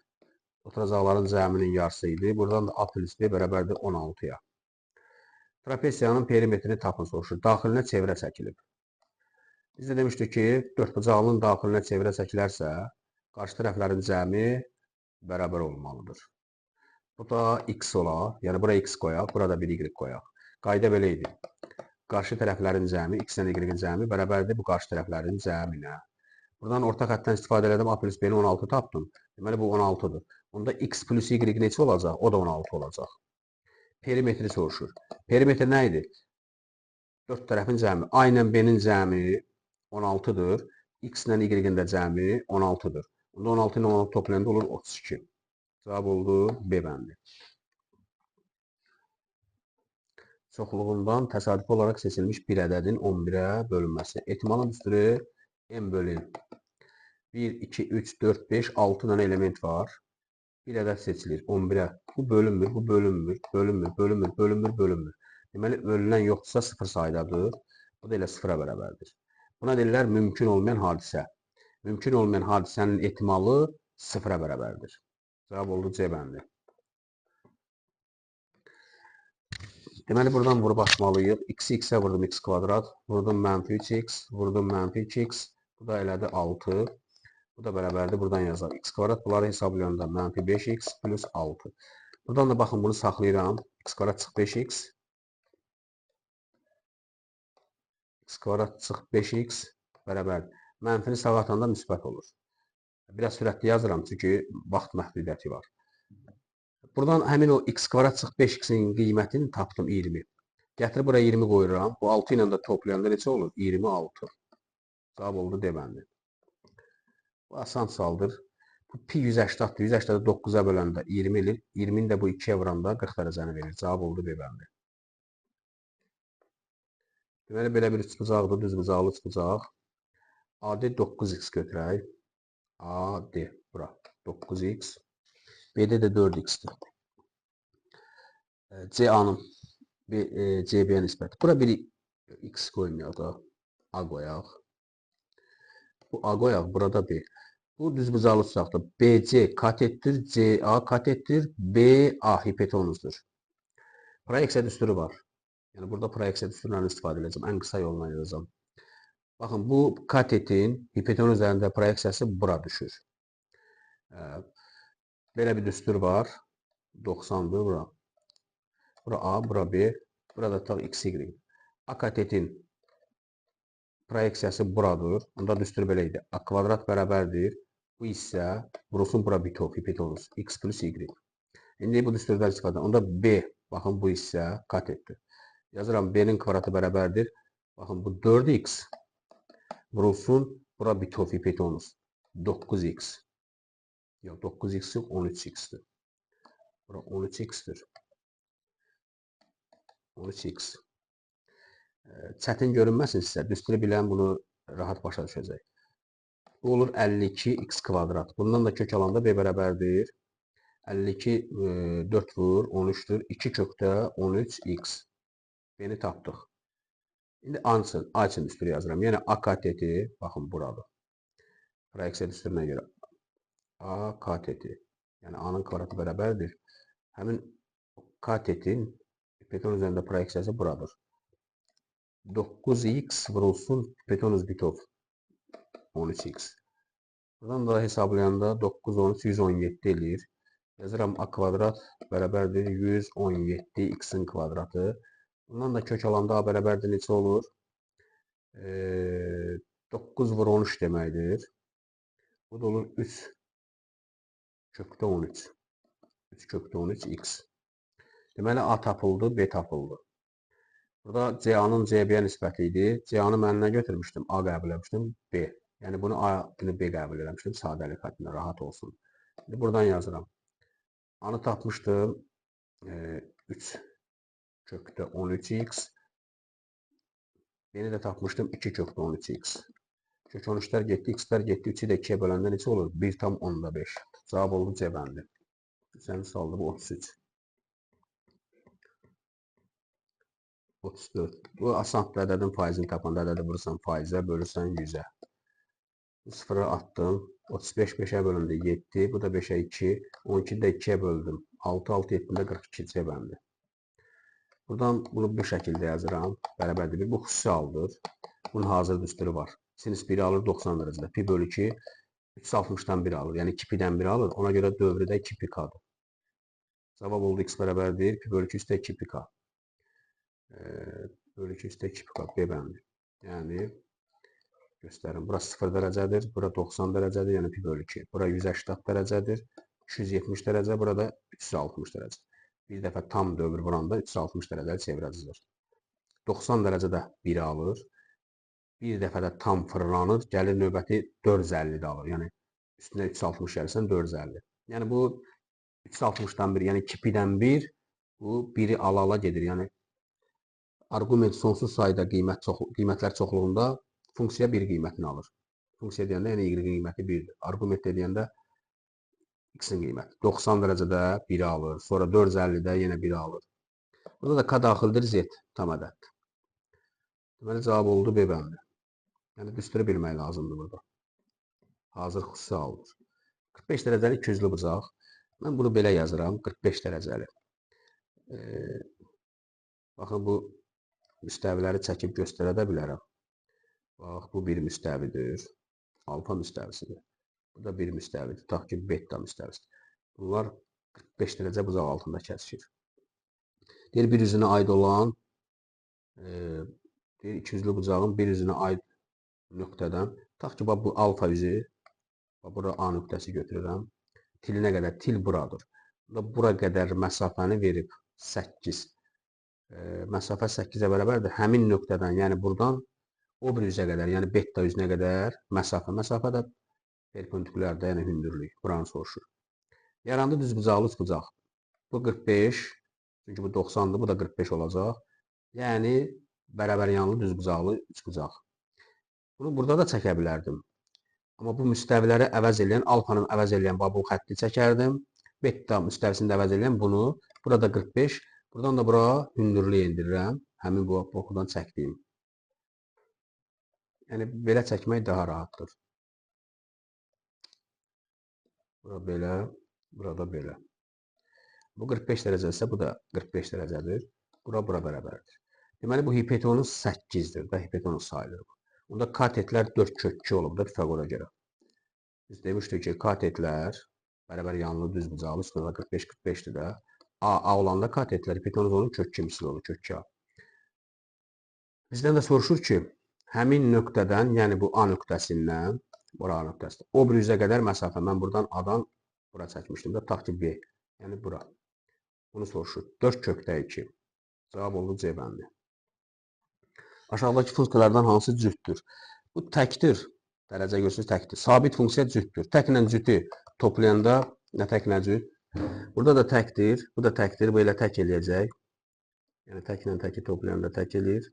oturacaqların cəminin yarısı idi. Buradan da A plus B bərabərdir 16-ya. Trapesiyanın perimetrini tapın soruşur. Daxilinə çevrə çəkilib. Biz də demişdik ki, dördbucaqlının daxilinə çevrə çəkilərsə, qarşı tərəflərin cəmi bərabər olmalıdır. Bu da x ola, yəni bura x qoyaq, burada bir y qoyaq. Qayda belə idi. Qarşı tərəflərin cəmi, x-lə y-in cəmi bərabərdir bu qarşı tərəflərin cəminə. Buradan orta xəttdən istifadə elədim, A plus B-ni 16 tapdım. Deməli, bu 16-dır. Onda x plus y neçə olacaq? O da 16 olacaq. Perimetri soruşur. Perimetr nə idi? 4 tərəfin cəmi. A ilə B-nin cəmi 16-dır. X ilə Y-in də cəmi 16-dır. Onda 16 ilə 16 toplayanda olur 32. Cavab oldu B bəndi. Çoxluğundan təsadüfi olaraq seçilmiş bir ədədin 11-ə bölünməsi. Ehtimalın üstürü n bölü 1, 2, 3, 4, 5, 6 dənə element var. Bir ədəd seçilir 11-ə. Bu bölünmür, bu bölünmür, bölünmür, bölünmür, bölünmür, bölünmür. Deməli, bölünən yoxdursa 0 saydadır. Bu da elə 0-a bərabərdir. Buna deyirlər mümkün olmayan hadisə. Mümkün olmayan hadisənin ehtimalı 0-a bərabərdir. Cavab oldu C bəndi. Deməli, buradan vurub açmalıyıq. X-i x-ə vurdum x kvadrat. Vurdum mənfi 3x. Vurdum mənfi 2x. Bu da elədi 6. Bu da bərabərdir. Buradan yazaq. X kvadrat bunları hesablayanda mənfi 5x plus 6. Buradan da baxın bunu saxlayıram. X kvadrat çıx 5x. X kvadrat çıx 5x bərabər. Mənfini sağa atanda müsbət olur. Biraz sürətli yazıram çünki vaxt məhdudiyyəti var. Buradan həmin o x kvadrat çıx 5x-in qiymətini tapdım 20. Gətirib buraya 20 qoyuram. Bu 6 ilə də toplayanda neçə olur? 26. Cavab oldu D bəndi. Bu asan sualdır. Bu pi 180-dir. 180-də 9-a böləndə 20 edir. 20-ni də bu 2-yə vuranda 40 dərəcəni verir. Cavab oldu B bəndi. Deməli, belə bir üçbucaqdır. Düzbucaqlı üçbucaq. AD 9x götürək. AD bura 9x. B'də də 4x-dir. CA-nın CB-yə nisbəti. Bura bir x qoymayaq da. A qoyaq. Bu A qoyaq. Burada B. Bu düzbucaqlı üçbucaqdır. BC katetdir. CA katetdir. BA hipotenuzdur. Proyeksiya düsturu var. Yəni burada proyeksiya düsturundan istifadə edəcəm. Ən qısa yolla yazacağam. Baxın, bu katetin hipotenuz üzərində proyeksiyası bura düşür. Belə bir düstur var. 90-dır bura. Bura A, bura B. Burada tutaq x, y. A katetin proyeksiyası buradır. Onda düstur belə idi. A kvadrat bərabərdir. Bu isə vurulsun bura bitov, hipotenuz. X plus y. İndi bu düsturdan istifadə. Onda B, baxın bu isə katetdir. Yazıram B-nin kvadratı bərabərdir. Baxın bu 4x vurulsun bura bitov, hipotenuz. 9x. Yox, 9x yox, 13x-dir. Bura 13x-dir. 13x. Çətin görünməsin sizə. Düsturu bilən bunu rahat başa düşəcək. Bu olur 52x kvadrat. Bundan da kök alanda B bərabərdir. 52 4 vur, 13-dür. 2 kökdə 13x. B-ni tapdıq. İndi A üçün düsturu yazıram. Yəni A kateti, baxın buradır. Proyeksiya düsturuna görə A kateti. Yəni A-nın kvadratı bərabərdir. Həmin katetin hipotenuz üzərində proyeksiyası buradır. 9x vurulsun hipotenuz bitov 13x. Buradan da hesablayanda 9, 13, 117 eləyir. Yazıram A kvadrat bərabərdir 117 x-in kvadratı. Bundan da kök alanda A bərabərdir neçə olur? 9 vur 13 deməkdir. Bu da olur 3 kökdə 13. 3 kökdə 13 x. Deməli A tapıldı, B tapıldı. Burada CA-nın CB-yə nisbəti idi. CA-nı mən nə götürmüşdüm? A qəbul etmişdim, B. Yəni bunu A, bunu B qəbul etmişdim. Sadəlik xəttində rahat olsun. İndi buradan yazıram. A-nı tapmışdım. 3 kökdə 13x. B-ni də tapmışdım 2 kökdə 13x. Kök 13'lər getdi, x-lər getdi, 3-ü də 2-yə böləndə neçə olur? 1,5. Cavab oldu C bəndi. Sənin sualda bu 33. 34. Bu asandır, ədədin faizini tapanda ədədi vurursan faizə, bölürsən 100-ə. 0'ı attım. 35 5'ə bölündü 7. Bu da 5'ə 2. 12'yi də 2'yə böldüm. 6, 6, 7'də 42 C bəndi. Buradan bunu bu şəkildə yazıram. Bərabərdir 1. Bu xüsusi haldır. Bunun hazır düsturu var. Sinüs 1'i alır 90 dərəcədə. Pi bölü 2 360'dan 1 alır. Yəni 2 pidən 1 alır. Ona görə dövrü də 2 pikadır. Cavab oldu x bərabərdir. Pi bölü 2 üstə 2 pika. Bölü 2 üstə 2 pika. B bəndi. Yəni göstərim. Bura 0 dərəcədir. Bura 90 dərəcədir. Yəni pi bölü 2. Bura 180 dərəcədir. 270 dərəcə. Burada 360 dərəcə. Bir dəfə tam dövr vuranda 360 dərəcəli çevrəcədir. 90 dərəcədə 1 alır. Bir dəfə də tam fırlanır. Gəlir növbəti 450-də alır. Yəni üstünə 360 gəlirsən 450. Yəni bu 360'dan 1, yəni 2 pidən 1 bu 1'i ala-ala gedir. Yəni arqument sonsuz sayda qiymətlər çoxluğunda funksiya 1 qiymətini alır. Funksiya deyəndə yəni y qiyməti 1'dir. Arqument deyəndə x-in qiyməti 90 dərəcədə 1'i alır. Sonra 450'də yenə 1'i alır. Burada da k daxildir z tam ədəddir. Deməli cavab oldu B bəndi. Yəni düsturu bilmək lazımdır burada. Hazır xüsusi haldır. 45 dərəcəli ikiyüzlü bucaq. Mən bunu belə yazıram. 45 dərəcəli. Baxın bu müstəviləri çəkib göstərə də bilərəm. Bax bu bir müstəvidir. Alfa müstəvisidir. Bu da bir müstəvidir. Tutaq ki, beta müstəvisidir. Bunlar 45 dərəcə bucaq altında kəsişir. Deyir, bir üzünə aid olan ikiyüzlü bucağın bir üzünə aid nöqtədən, tutaq ki, bu alfa üzü, bura A nöqtəsi götürürəm. Tilinə qədər, til buradır. Bura qədər məsafəni verib 8. Məsafə 8-ə bərabərdir. Həmin nöqtədən, yəni buradan o bir üzə qədər, yəni beta üzünə qədər məsafə. Məsafə də perpendikulərdə, yəni hündürlük. Buranı soruşur. Yarandı düzbucaqlı üçbucaq. Bu 45, çünki bu 90'dır, bu da 45 olacaq. Yəni bərabər yanlı düzbucaqlı üçbucaq. Bunu burada da çəkə bilərdim. Amma bu müstəviləri əvəz edən, alfanın əvəz edən bu xətti çəkərdim. Beta müstəvisini də əvəz edən bunu. Burada 45, buradan da bura hündürlüyü endirirəm. Həmin bu blokudan çəkdiyim. Yəni belə çəkmək daha rahatdır. Bura belə, burada belə. Bu 45 dərəcədirsə, bu da 45 dərəcədir. Bura bərabərdir. Deməli, bu hipotenuz 8'dir da, hipotenuz sayılır. Onda katetlər 4 kök 2 olub da Pifaqora görə. Biz demişdik ki, katetlər bərabər yanlı düzbucaqlı üstündə 45-45'dir də. A olanda katetlər hipotenuz onun kök 2 misli olur, kök 2A. Bizdən də soruşur ki, həmin nöqtədən, yəni bu A nöqtəsindən, bura A nöqtəsidir. O bir üzə qədər məsafə. Mən buradan A-dan bura çəkmişdim də, tutaq ki B. Yəni bura. Bunu soruşur. 4 kökdə 2. Cavab oldu C bəndi. Aşağıdakı funksiyalardan hansı cütdür? Bu təkdir. Dərəcə görsünüz təkdir. Sabit funksiya cütdür. Təklə cütü toplayanda nə təklə cüt? Burada da təkdir. Bu da təkdir. Bu elə tək eləyəcək. Yəni təklə təki toplayanda tək eləyir.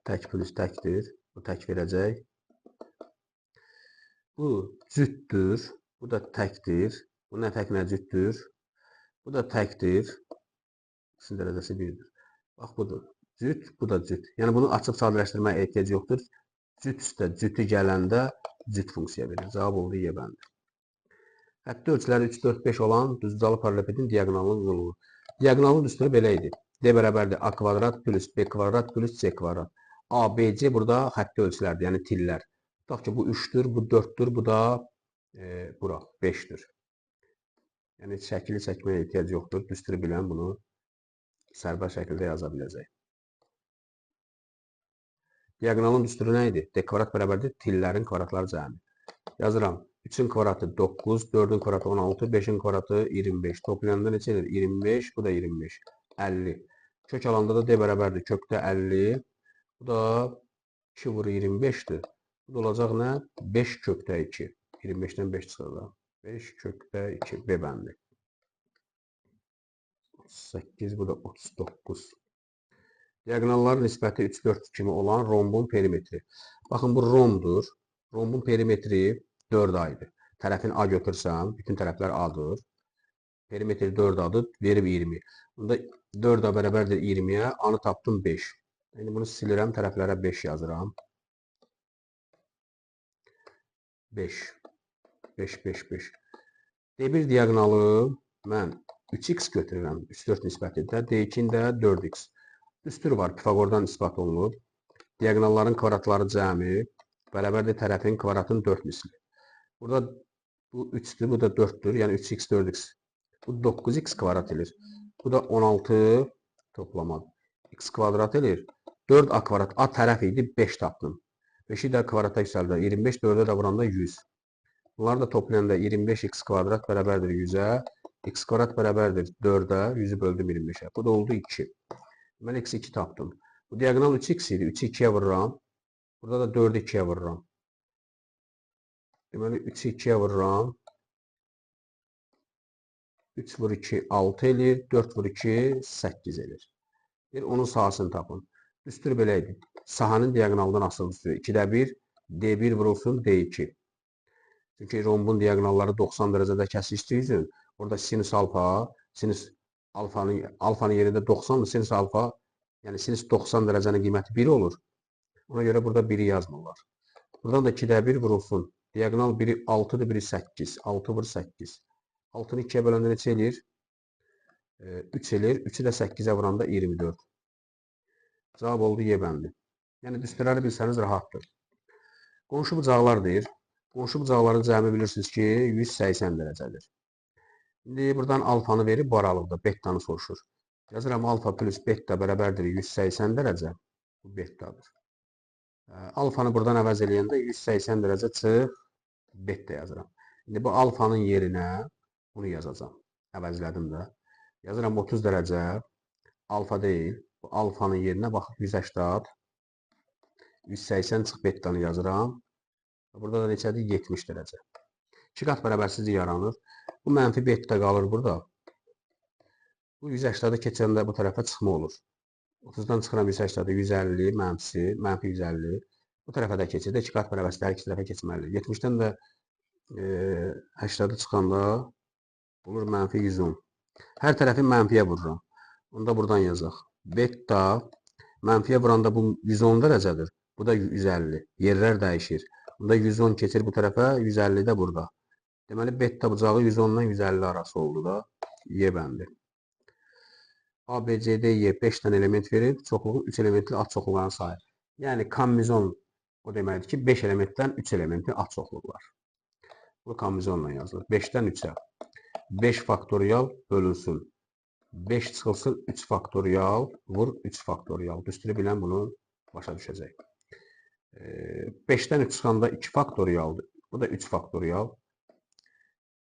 Tək plus təkdir. Bu tək verəcək. Bu cütdür. Bu da təkdir. Bu nə təklə cütdür? Bu da təkdir. İkisinin dərəcəsi 1'dir. Bax, budur. Cüt, bu da cüt. Yəni, bunu açıb sadələşdirməyə ehtiyac yoxdur. Cüt üstə cütü gələndə cüt funksiya verir. Cavab oldu Y bəndi. Xətti ölçüləri 3, 4, 5 olan düzbucaqlı paralelipedin diaqonalının uzunluğu. Diaqonalın düsturu belə idi. D bərabərdir A kvadrat plus B kvadrat plus C kvadrat. A, B, C burada xətti ölçülərdir, yəni tillər. Tutaq ki, bu 3'dür, bu 4'dür, bu da bura 5'dir. Yəni, şəkili çəkməyə ehtiyac yoxdur. Düsturu bilən bunu sərbəst şəkildə yaza biləcək. Diaqonalın düsturu nə idi? D kvadrat bərabərdir tillərin kvadratları cəmi. Yazıram. 3'ün kvadratı 9, 4'ün kvadratı 16, 5'in kvadratı 25. Toplayanda neçə edir? 25, bu da 25. 50. Kök alanda da D bərabərdir. Kökdə 50. Bu da 2 vurur 25'dir. Bu da olacaq nə? 5 kökdə 2. 25'dən 5 çıxır da. 5 kökdə 2. B bəndi. 38, bu da 39. Diaqonalların nisbəti 3, 4 kimi olan rombun perimetri. Baxın, bu romdur. Rombun perimetri 4 aydır. Tərəfin A götürsəm, bütün tərəflər A-dır. Perimetri 4 adır, verib 20. Bunda 4 A bərabərdir 20-yə, A-nı tapdım 5. İndi bunu silirəm, tərəflərə 5 yazıram. 5. 5, 5, 5. D1 diaqonalı mən 3x götürürəm, 3, 4 nisbətində. D2-nin də 4x. Düstur var, Pifaqordan ispat olunur. Diaqonalların kvadratları cəmi bərabərdir tərəfin kvadratın 4 misli. Burada bu 3-dür, bu da 4-dür. Yəni 3x, 4x. Bu 9x kvadrat edir. Bu da 16 toplama x kvadrat edir. 4a kvadrat, a tərəf idi, 5 tapdım. 5-i də kvadrata yüksəldir. 25, 4-ə də vuranda 100. Bunları da toplayanda 25x kvadrat bərabərdir 100-ə. X kvadrat bərabərdir 4-ə. 100-ü böldüm 25-ə. Bu da oldu 2. Mən x2 tapdım. Bu diaqonal 3x idi. 3-ü 2-yə vururam. Burada da 4-ü 2-yə vururam. Deməli 3-ü 2-yə vururam. 3 vur 2, 6 edir. 4 vur 2, 8 edir. Onun sahasını tapın. Düstur belə idi. Sahanın diaqonalından asılı düstur. 2-də 1, D1 vurulsun D2. Çünki rombun diaqonalları 90 dərəcədə kəsişdiyi üçün orada sinüs alfa, sinüs alfanın yerində 90-dır, sinüs alfa, yəni sinüs 90 dərəcənin qiyməti 1 olur. Ona görə burada 1-i yazmırlar. Buradan da 2-də 1 vurulsun. Diaqonal biri 6-dır, biri 8. 6 vur 8. 6-nı 2-yə böləndə neçə eləyir? 3 eləyir. 3-ü də 8-ə vuranda 24. Cavab oldu Y bəndi. Yəni düsturları bilsəniz rahatdır. Qonşu bucaqlar deyir. Qonşu bucaqların cəmi bilirsiniz ki 180 dərəcədir. İndi buradan alfanı verib bu aralıqda bettanı soruşur. Yazıram alfa plus betta bərabərdir 180 dərəcə. Bu bettadır. Alfanı buradan əvəz eləyəndə 180 dərəcə çıx betta yazıram. İndi bu alfanın yerinə bunu yazacağım. Əvəzlədim də. Yazıram 30 dərəcə. Alfa deyil. Bu alfanın yerinə baxıb 180. 180 çıx bettanı yazıram. Burada da neçədir? 70 dərəcə. 2 qat bərabərsizlik yaranır. Bu mənfi betta qalır burada. Bu 180-də keçəndə bu tərəfə çıxma olur. 30-dan çıxıram 180-də 150, mənfisi, mənfi 150. Bu tərəfə də keçir. 2 qat bərabərsizlik hər iki tərəfə keçməlidir. 70-dən də 80-də çıxanda olur mənfi 110. Hər tərəfi mənfiyə vururam. Onu da buradan yazaq. Betta mənfiyə vuranda bu 110 dərəcədir. Bu da 150. Yerlər dəyişir. Bunda 110 keçir bu tərəfə, 150 də burada. Deməli, betta bucağı 110-dan 150 arası oldu da. Y bəndi. A, B, C, D, Y 5 dənə element verir. Çoxluğun 3 elementli at çoxluğuna sahib. Yəni, kombinizon o deməkdir ki, 5 elementdən 3 elementli at çoxluğu var. Bu kombinizonla yazılır. 5-dən 3-ə. 5 faktorial bölünsün. 5 çıxılsın 3 faktorial, vur 3 faktorial. Düstürü bilən bunu başa düşəcək. 5-dən 3 çıxanda 2 faktorialdır. Bu da 3 faktorial.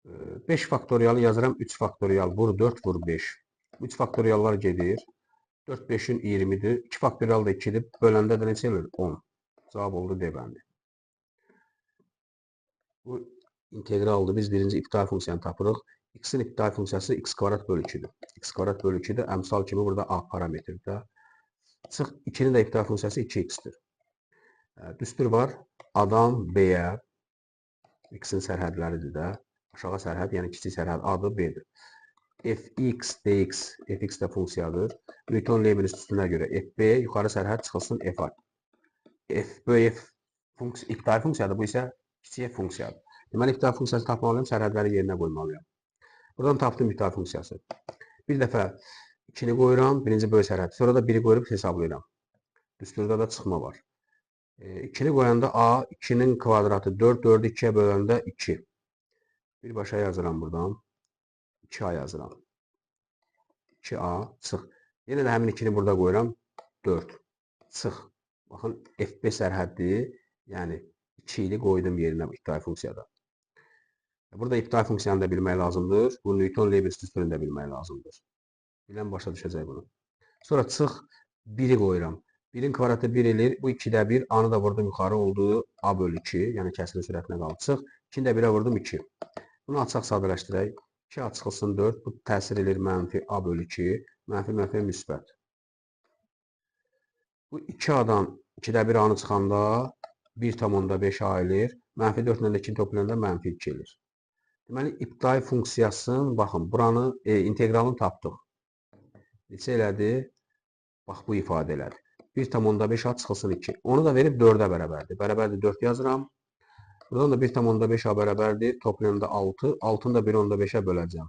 5 faktorialı yazıram. 3 faktorial vur 4 vur 5. 3 faktoriallar gedir. 4 5-in 20-dir. 2 faktorial da 2-dir. Böləndə də neçə olur? 10. Cavab oldu D bəndi. Bu integraldır. Biz birinci iptal funksiyanı tapırıq. X-in iptal funksiyası x kvadrat bölü 2-dir. X kvadrat bölü 2-dir. Əmsal kimi burada A parametrdə. Çıx 2-nin də iptal funksiyası 2x-dir. Düstur var. A-dan B-yə X-in sərhədləridir də. Aşağı sərhəd, yəni kiçik sərhəd A-dır, B-dir. Fx, dx, fx də funksiyadır. Newton-Leibniz düsturuna görə fb, yuxarı sərhəd çıxılsın f-a. Bu f iptal funksiyadır, bu isə kiçik f funksiyadır. Deməli, iptal funksiyası tapmalıyım, sərhədləri yerinə qoymalıyım. Buradan tapdım iptal funksiyası. Bir dəfə 2-ni qoyuram, birinci böyük sərhəd. Sonra da 1-i qoyub hesablayıram. Düsturda da çıxma var. 2-ni qoyanda A, 2-nin kvadratı 4, 4-ü 2-yə böləndə 2. Birbaşa yazıram buradan. 2A yazıram. 2A, çıx. Yenə də həmin 2-ni burada qoyuram. 4. Çıx. Baxın, F5 sərhəddi. Yəni, 2-yi qoydum yerinə iptal funksiyada. Burada iptal funksiyanı da bilmək lazımdır. Bu Newton-Leibniz düsturunu da bilmək lazımdır. Bilən başa düşəcək bunu. Sonra çıx, 1-i qoyuram. 1-in kvadratı 1 eləyir. Bu 2-də 1. A-nı da vurdum yuxarı oldu. A bölü 2. Yəni, kəsrin sürətinə qaldı. Çıx. 2-ni də 1-ə vurdum 2. Bunu açıq sadələşdirək. 2 çıxılsın 4. Bu təsir edir mənfi A bölü 2. Mənfi müsbət. Bu 2A-dan 2-də 1 A-nı çıxanda 1,5 A eləyir. -4 ilə 2-ni toplayanda -2 eləyir. Deməli, ibtidai funksiyasının, baxın, buranı inteqralını tapdıq. Neçə elədi? Bax, bu ifadə elədi. 1,5 A çıxılsın 2. Onu da verib 4-ə bərabərdir. Bərabərdir 4 yazıram. Buradan da 1,5 A bərabərdir. Toplayanda 6. 6-nı da 1,5-ə böləcəm.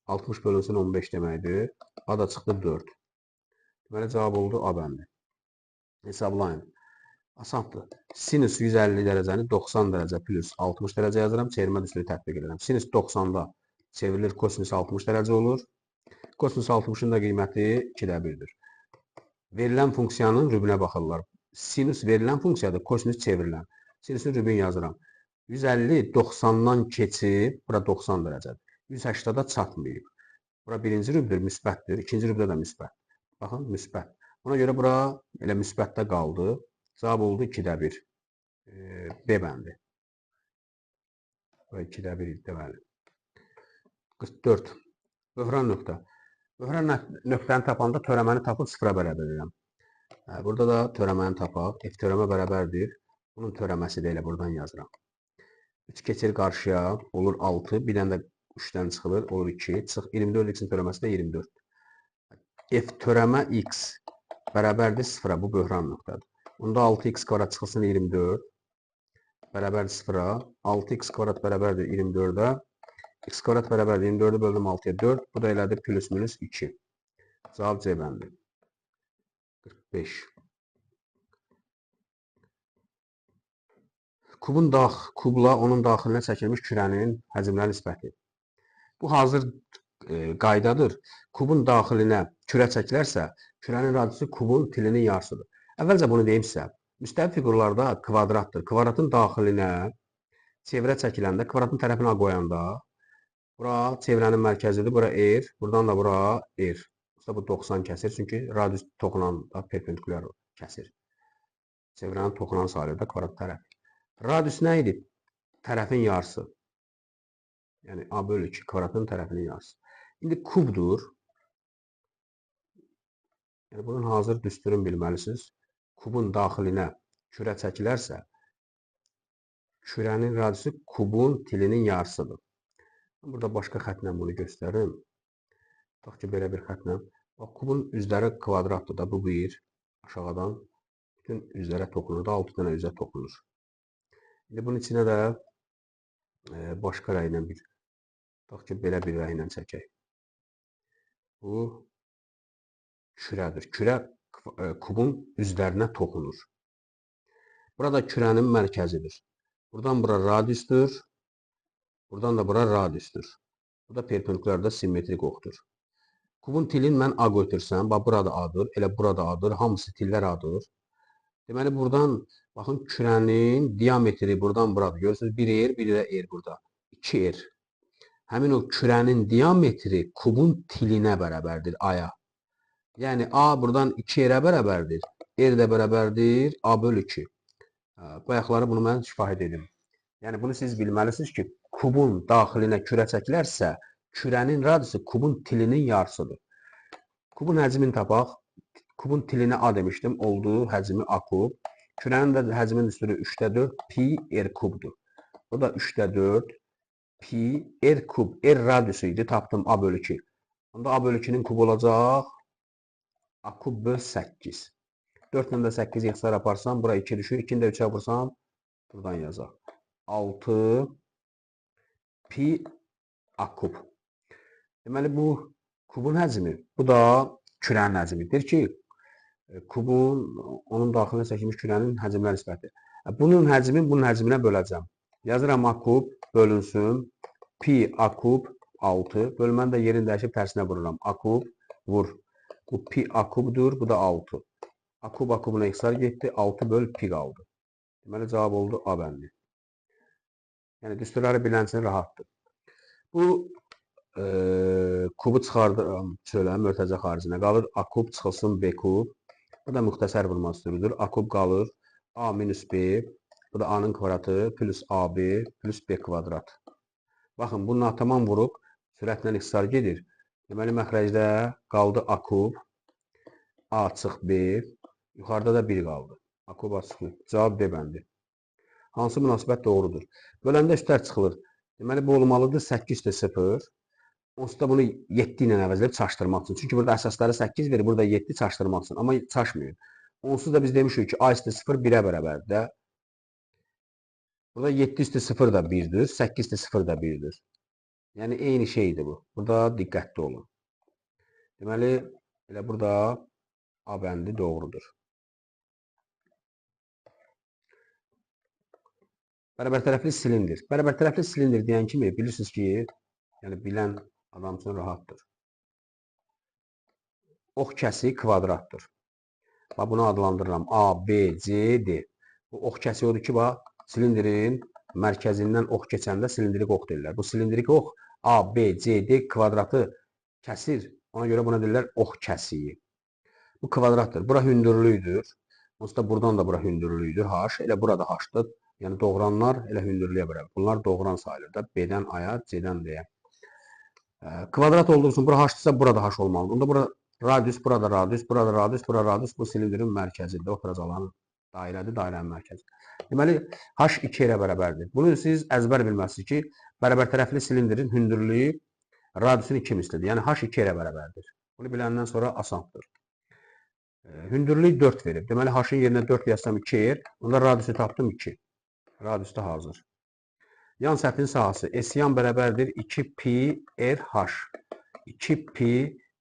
60 bölünsün 15 deməkdir. A da çıxdı 4. Deməli, cavab oldu A bəndi. Hesablayın. Asandır. Sinus 150 dərəcəni 90 dərəcə plus 60 dərəcə yazıram. Çevirmə üsulu tətbiq edirəm. Sinus 90-da çevrilir, kosinus 60 dərəcə olur. Kosinus 60-ın da qiyməti 2-də 1-dir. Verilən funksiyanın rübünə baxırlar. Sinus verilən funksiyadır, kosinus çevrilən. Sinusun rübün yazıram. 150 90-dan keçib, bura 90 dərəcədir. 180-da çatmayıb. Bura birinci rübdür, müsbətdir. İkinci rübdə də müsbət. Baxın, müsbət. Ona görə bura elə müsbətdə qaldı. Cavab oldu 2-də 1. B bəndi. Və 2-də 1 deməli. 44. Böhran nöqtə. Böhran nöqtəni tapanda törəməni tapıb sıfıra bərabər edirəm. Burada da törəməni tapaq. F törəmə bərabərdir. Bunun törəməsi də elə buradan yazıram. 3 keçir qarşıya, olur 6. Bir dənə də 3-dən çıxılır, olur 2. Çıx 24 x-in törəməsi də 24. F törəmə x bərabərdir 0-a. Bu böhran nöqtədir. Bunda 6x kvadrat çıxılsın 24. Bərabərdir 0-a. 6x kvadrat bərabərdir 24-ə. X kvadrat bərabərdir 24-ü böldüm 6-ya 4. Bu da elədir plus minus 2. Cavab C bəndi. 45. Kubla onun daxilinə çəkilmiş kürənin həcmləri nisbəti. Bu hazır qaydadır. Kubun daxilinə kürə çəkilərsə, kürənin radiusu kubun tilinin yarısıdır. Əvvəlcə bunu deyim sizə. Müstəvi fiqurlarda kvadratdır. Kvadratın daxilinə çevrə çəkiləndə, kvadratın tərəfini A qoyanda, bura çevrənin mərkəzidir, bura R, buradan da bura R. Bu 90 kəsir, çünki radius toxunanda perpendikulyar kəsir. Çevrənin toxunan sayıdır da kvadrat tərəfi. Radius nə idi? Tərəfin yarısı. Yəni A bölü 2 kvadratın tərəfinin yarısı. İndi kubdur. Yəni bunun hazır düsturunu bilməlisiniz. Kubun daxilinə kürə çəkilərsə, kürənin radiusu kubun tilinin yarısıdır. Burada başqa xətlə bunu göstərim. Tutaq ki, belə bir xətlə. Bax, kubun üzləri kvadratdır da, bu bir. Aşağıdan bütün üzlərə toxunur da, 6 dənə üzə toxunur. İndi bunun içinə də başqa rənglə bir, tutaq ki, belə bir rənglə çəkək. Bu kürədir. Kürə kubun üzlərinə toxunur. Burada kürənin mərkəzidir. Buradan bura radiusdur. Buradan da bura radiusdur. Bu da perpendikulyarda simmetrik oxdur. Kubun tilini mən A götürsəm, bax, burada A-dır, elə burada A-dır, hamısı tillər A-dır. Deməli, buradan, baxın, kürənin diametri buradan buradır. Görürsünüz, 1 R, bir də R burada. 2 R. Həmin o kürənin diametri kubun tilinə bərabərdir, A-ya. Yəni, A buradan 2 R-ə bərabərdir. R də bərabərdir, A bölü 2. Bayaqları bunu mən şifahi dedim. Yəni, bunu siz bilməlisiniz ki, kubun daxilinə kürə çəkilərsə, kürənin radiusu kubun tilinin yarısıdır. Kubun həcmini tapaq. Kubun tilinə A demişdim. Olduğu həcmi A kub. Kürənin də həcmin üstürü 3-də 4 pi R kubdur. Bu da 3-də 4 pi R kub. R radiusu idi. Tapdım A bölü 2. Onda A bölü 2-nin kubu olacaq A kub böl 8. 4 ilə də 8 yaxşılar yaparsam, bura 2 düşür. 2-ni də 3-ə vursam, buradan yazaq. 6 pi A kub. Deməli, bu kubun həcmi. Bu da kürənin həcmidir ki, kubun, onun daxilinə çəkilmiş kürənin həcmlər nisbəti. Bunun həcmi, bunun həcminə böləcəm. Yazıram A kub bölünsün. Pi A kub 6. Bölməni də yerini dəyişib tərsinə vururam. A kub vur. Bu pi A kubdur, bu da 6. A kub A kubuna x'lar getdi. 6 böl pi qaldı. Deməli, cavab oldu A bəndi. Yəni, düsturları bilən üçün rahatdır. Bu kubu çıxardıram çölə, mörtəzə xaricinə. Qalır A kub çıxılsın B kub. Bu da müxtəsər vurma üsuludur. A kub qalır A minus B. Bu da A-nın kvadratı plus AB plus B kvadrat. Baxın, bununla tamam vuruq. Sürətlə ixtisar gedir. Deməli, məxrəcdə qaldı A kub. A çıx B. Yuxarıda da 1 qaldı. Akuba çıxdı. Cavab B bəndi. Hansı münasibət doğrudur? Böləndə üstlər çıxılır. Deməli, bu olmalıdır 8/0. Onsuz da bunu 7 ilə əvəzləyib çaşdırmaq üçün. Çünki burada əsasları 8 verir, burada 7 çaşdırmaq üçün. Amma çaşmıyor. Onsuz da biz demişik ki, A/0 1-ə bərabərdir. Burada 7/0 da 1-dir, 8/0 da 1-dir. Yəni eyni şeydir bu. Burada diqqətli olun. Deməli, elə burada A bəndi doğrudur. Bərabər tərəfli silindir. Bərabər tərəfli silindir deyən kimi bilirsiniz ki, yəni bilən adam üçün rahatdır. Ox kəsi kvadratdır. Bax, bunu adlandırıram. A, B, C, D. Bu ox kəsi odur ki, bax, silindrin mərkəzindən ox keçəndə silindrik ox deyirlər. Bu silindrik ox A, B, C, D kvadratı kəsir. Ona görə buna deyirlər ox kəsiyi. Bu kvadratdır. Bura hündürlüydür. Onsuz da buradan da bura hündürlüydür. H. Elə burada H-dır. Yəni doğranlar elə hündürlüyə bərabər. Bunlar doğran sayılır da. B-dən A-ya, C-dən D-yə. Kvadrat olduğu üçün bura H-dırsa burada H olmalıdır. Onda bura radius, burada radius, burada radius, burada radius. Bu silindrin mərkəzidir. Oturacalan dairədir, dairənin mərkəzi. Deməli, H 2 ilə bərabərdir. Bunu siz əzbər bilməlisiniz ki, bərabər tərəfli silindrin hündürlüyü radiusun 2 mislidir. Yəni H 2 ilə bərabərdir. Bunu biləndən sonra asandır. Hündürlük 4 verib. Deməli, H-ın yerinə 4 yazsam 2R. Onda radiusu tapdım 2. Radius da hazır. Yan səthin sahəsi. S-yan bərabərdir 2πr/h. 2π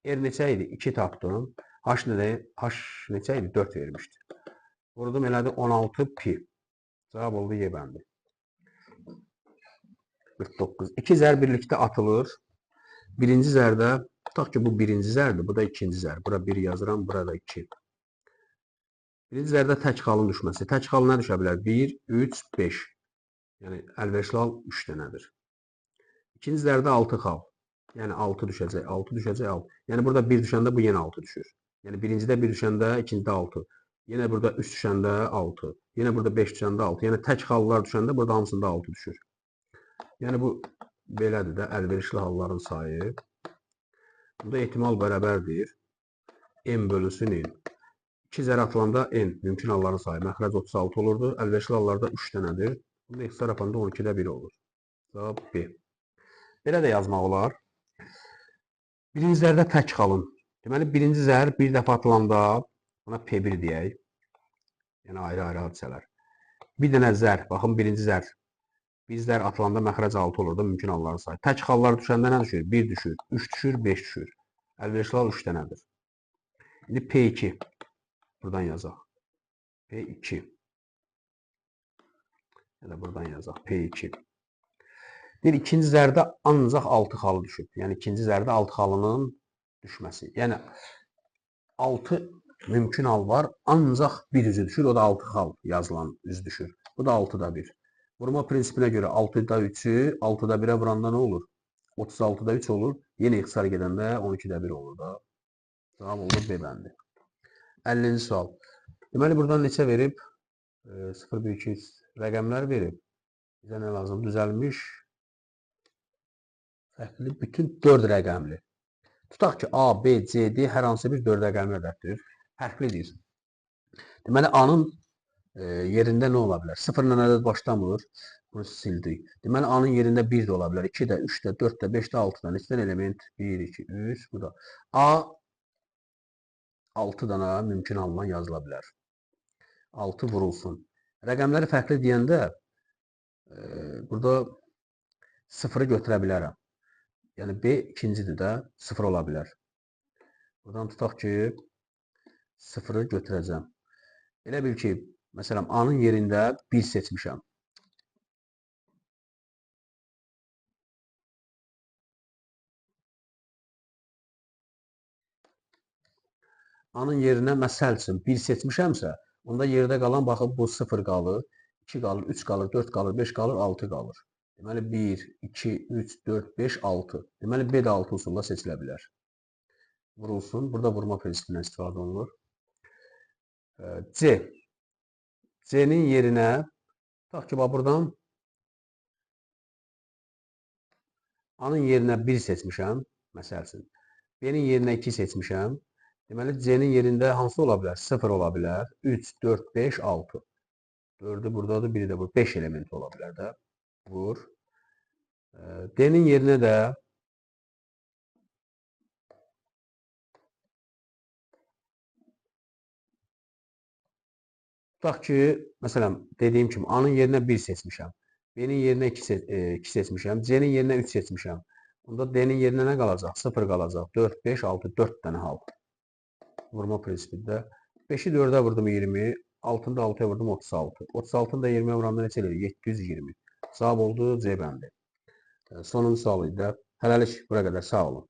r neçə idi? 2 tapdım. H neçə idi? 4 vermişdi. Vurdum elədi 16π. Cavab oldu Y bəndi. 49. 2 zər birlikdə atılır. Birinci zərdə, tutaq ki, bu birinci zərdir, bu da ikinci zər. Bura 1 yazıram, burada 2. Birinci zərdə tək xalın düşməsi. Tək xal nə düşə bilər? 1, 3, 5. Yəni, əlverişli hal 3 dənədir. İkinci zərdə 6 xal. Yəni, 6 düşəcək, 6 düşəcək, 6. Yəni, burada 1 düşəndə bu yenə 6 düşür. Yəni, birincidə 1 düşəndə, ikincidə 6. Yenə burada 3 düşəndə 6. Yenə burada 5 düşəndə 6. Yəni, tək xallar düşəndə burada hamısında 6 düşür. Yəni, bu belədir də, əlverişli halların sayı. Bunda ehtimal bərabərdir. N bölünsün N. 2 zər atılanda N, mümkün halların sayı. Məxrəc 36 olurdu. Əlverişli hallarda 3 dənədir. Bunda ixtisar yapanda 12-də 1 olur. Cavab B. Belə də yazmaq olar. Birinci zərdə tək xalın. Deməli, birinci zər bir dəfə atılanda, buna P1 deyək. Yəni, ayrı-ayrı hadisələr. Bir dənə zər, baxın, birinci zər. Bir zər atılanda məxrəc 6 olur da, mümkün halların sayı. Tək xallar düşəndə nə düşür? 1 düşür, 3 düşür, 5 düşür. Əlverişli hal 3 dənədir. İndi P2. Buradan yazaq. P2. Ya da buradan yazaq. P2. Deyir, ikinci zərdə ancaq 6 xalı düşüb. Yəni, ikinci zərdə 6 xalının düşməsi. Yəni, 6 mümkün hal var. Ancaq bir üzü düşür. O da 6 xal yazılan üz düşür. Bu da 6-da 1. Vurma prinsipinə görə 6-da 3-ü 6-da 1-ə vuranda nə olur? 36-da 3 olur. Yenə ixtisar gedəndə 12-də 1 olur da. Cavab oldu B bəndi. 50-ci sual. Deməli, buradan neçə verib? 0, 1, 2, 3 rəqəmlər verib. Bizə nə lazım? Düzəlmiş. Fərqli bütün 4 rəqəmli. Tutaq ki, A, B, C, D hər hansı bir 4 rəqəmli ədəddir. Fərqlidir. Deməli, A-nın yerində nə ola bilər? 0 ilə ədəd başlamır. Bunu sildik. Deməli, A-nın yerində 1 də ola bilər. 2 də, 3 də, 4 də, 5 də, 6 da. Neçədən element? 1, 2, 3. Bu da. A 6 dana mümkün halından yazıla bilər. 6 vurulsun. Rəqəmləri fərqli deyəndə burada 0-ı götürə bilərəm. Yəni, B ikincidir də 0 ola bilər. Buradan tutaq ki, 0-ı götürəcəm. Elə bil ki, məsələn, A-nın yerində 1 seçmişəm. A-nın yerinə məsəl üçün 1 seçmişəmsə, onda yerdə qalan, baxın, bu 0 qalır, 2 qalır, 3 qalır, 4 qalır, 5 qalır, 6 qalır. Deməli, 1, 2, 3, 4, 5, 6. Deməli, B də 6 üsulla seçilə bilər. Vurulsun. Burada vurma prinsipindən istifadə olunur. C. C-nin yerinə, tutaq ki, buradan A-nın yerinə 1 seçmişəm, məsəl üçün. B-nin yerinə 2 seçmişəm. Deməli, C-nin yerində hansı ola bilər? 0 ola bilər. 3, 4, 5, 6. 4'ü buradadır, biri də bu. 5 element ola bilər də. Vur. D-nin yerinə də tutaq ki, məsələn, dediyim kimi A-nın yerinə 1 seçmişəm. B-nin yerinə 2 seçmişəm. C-nin yerinə 3 seçmişəm. Bunda D-nin yerinə nə qalacaq? 0 qalacaq. 4, 5, 6, 4 dənə hal. Vurma prinsipində. 5-i 4-ə vurdum 20. 6-nı da 6-ya vurdum 36. 36-nı da 20-yə vuranda neçə eləyir? 720. Cavab oldu C bəndi. Sonuncu sual idi. Hələlik bura qədər. Sağ olun.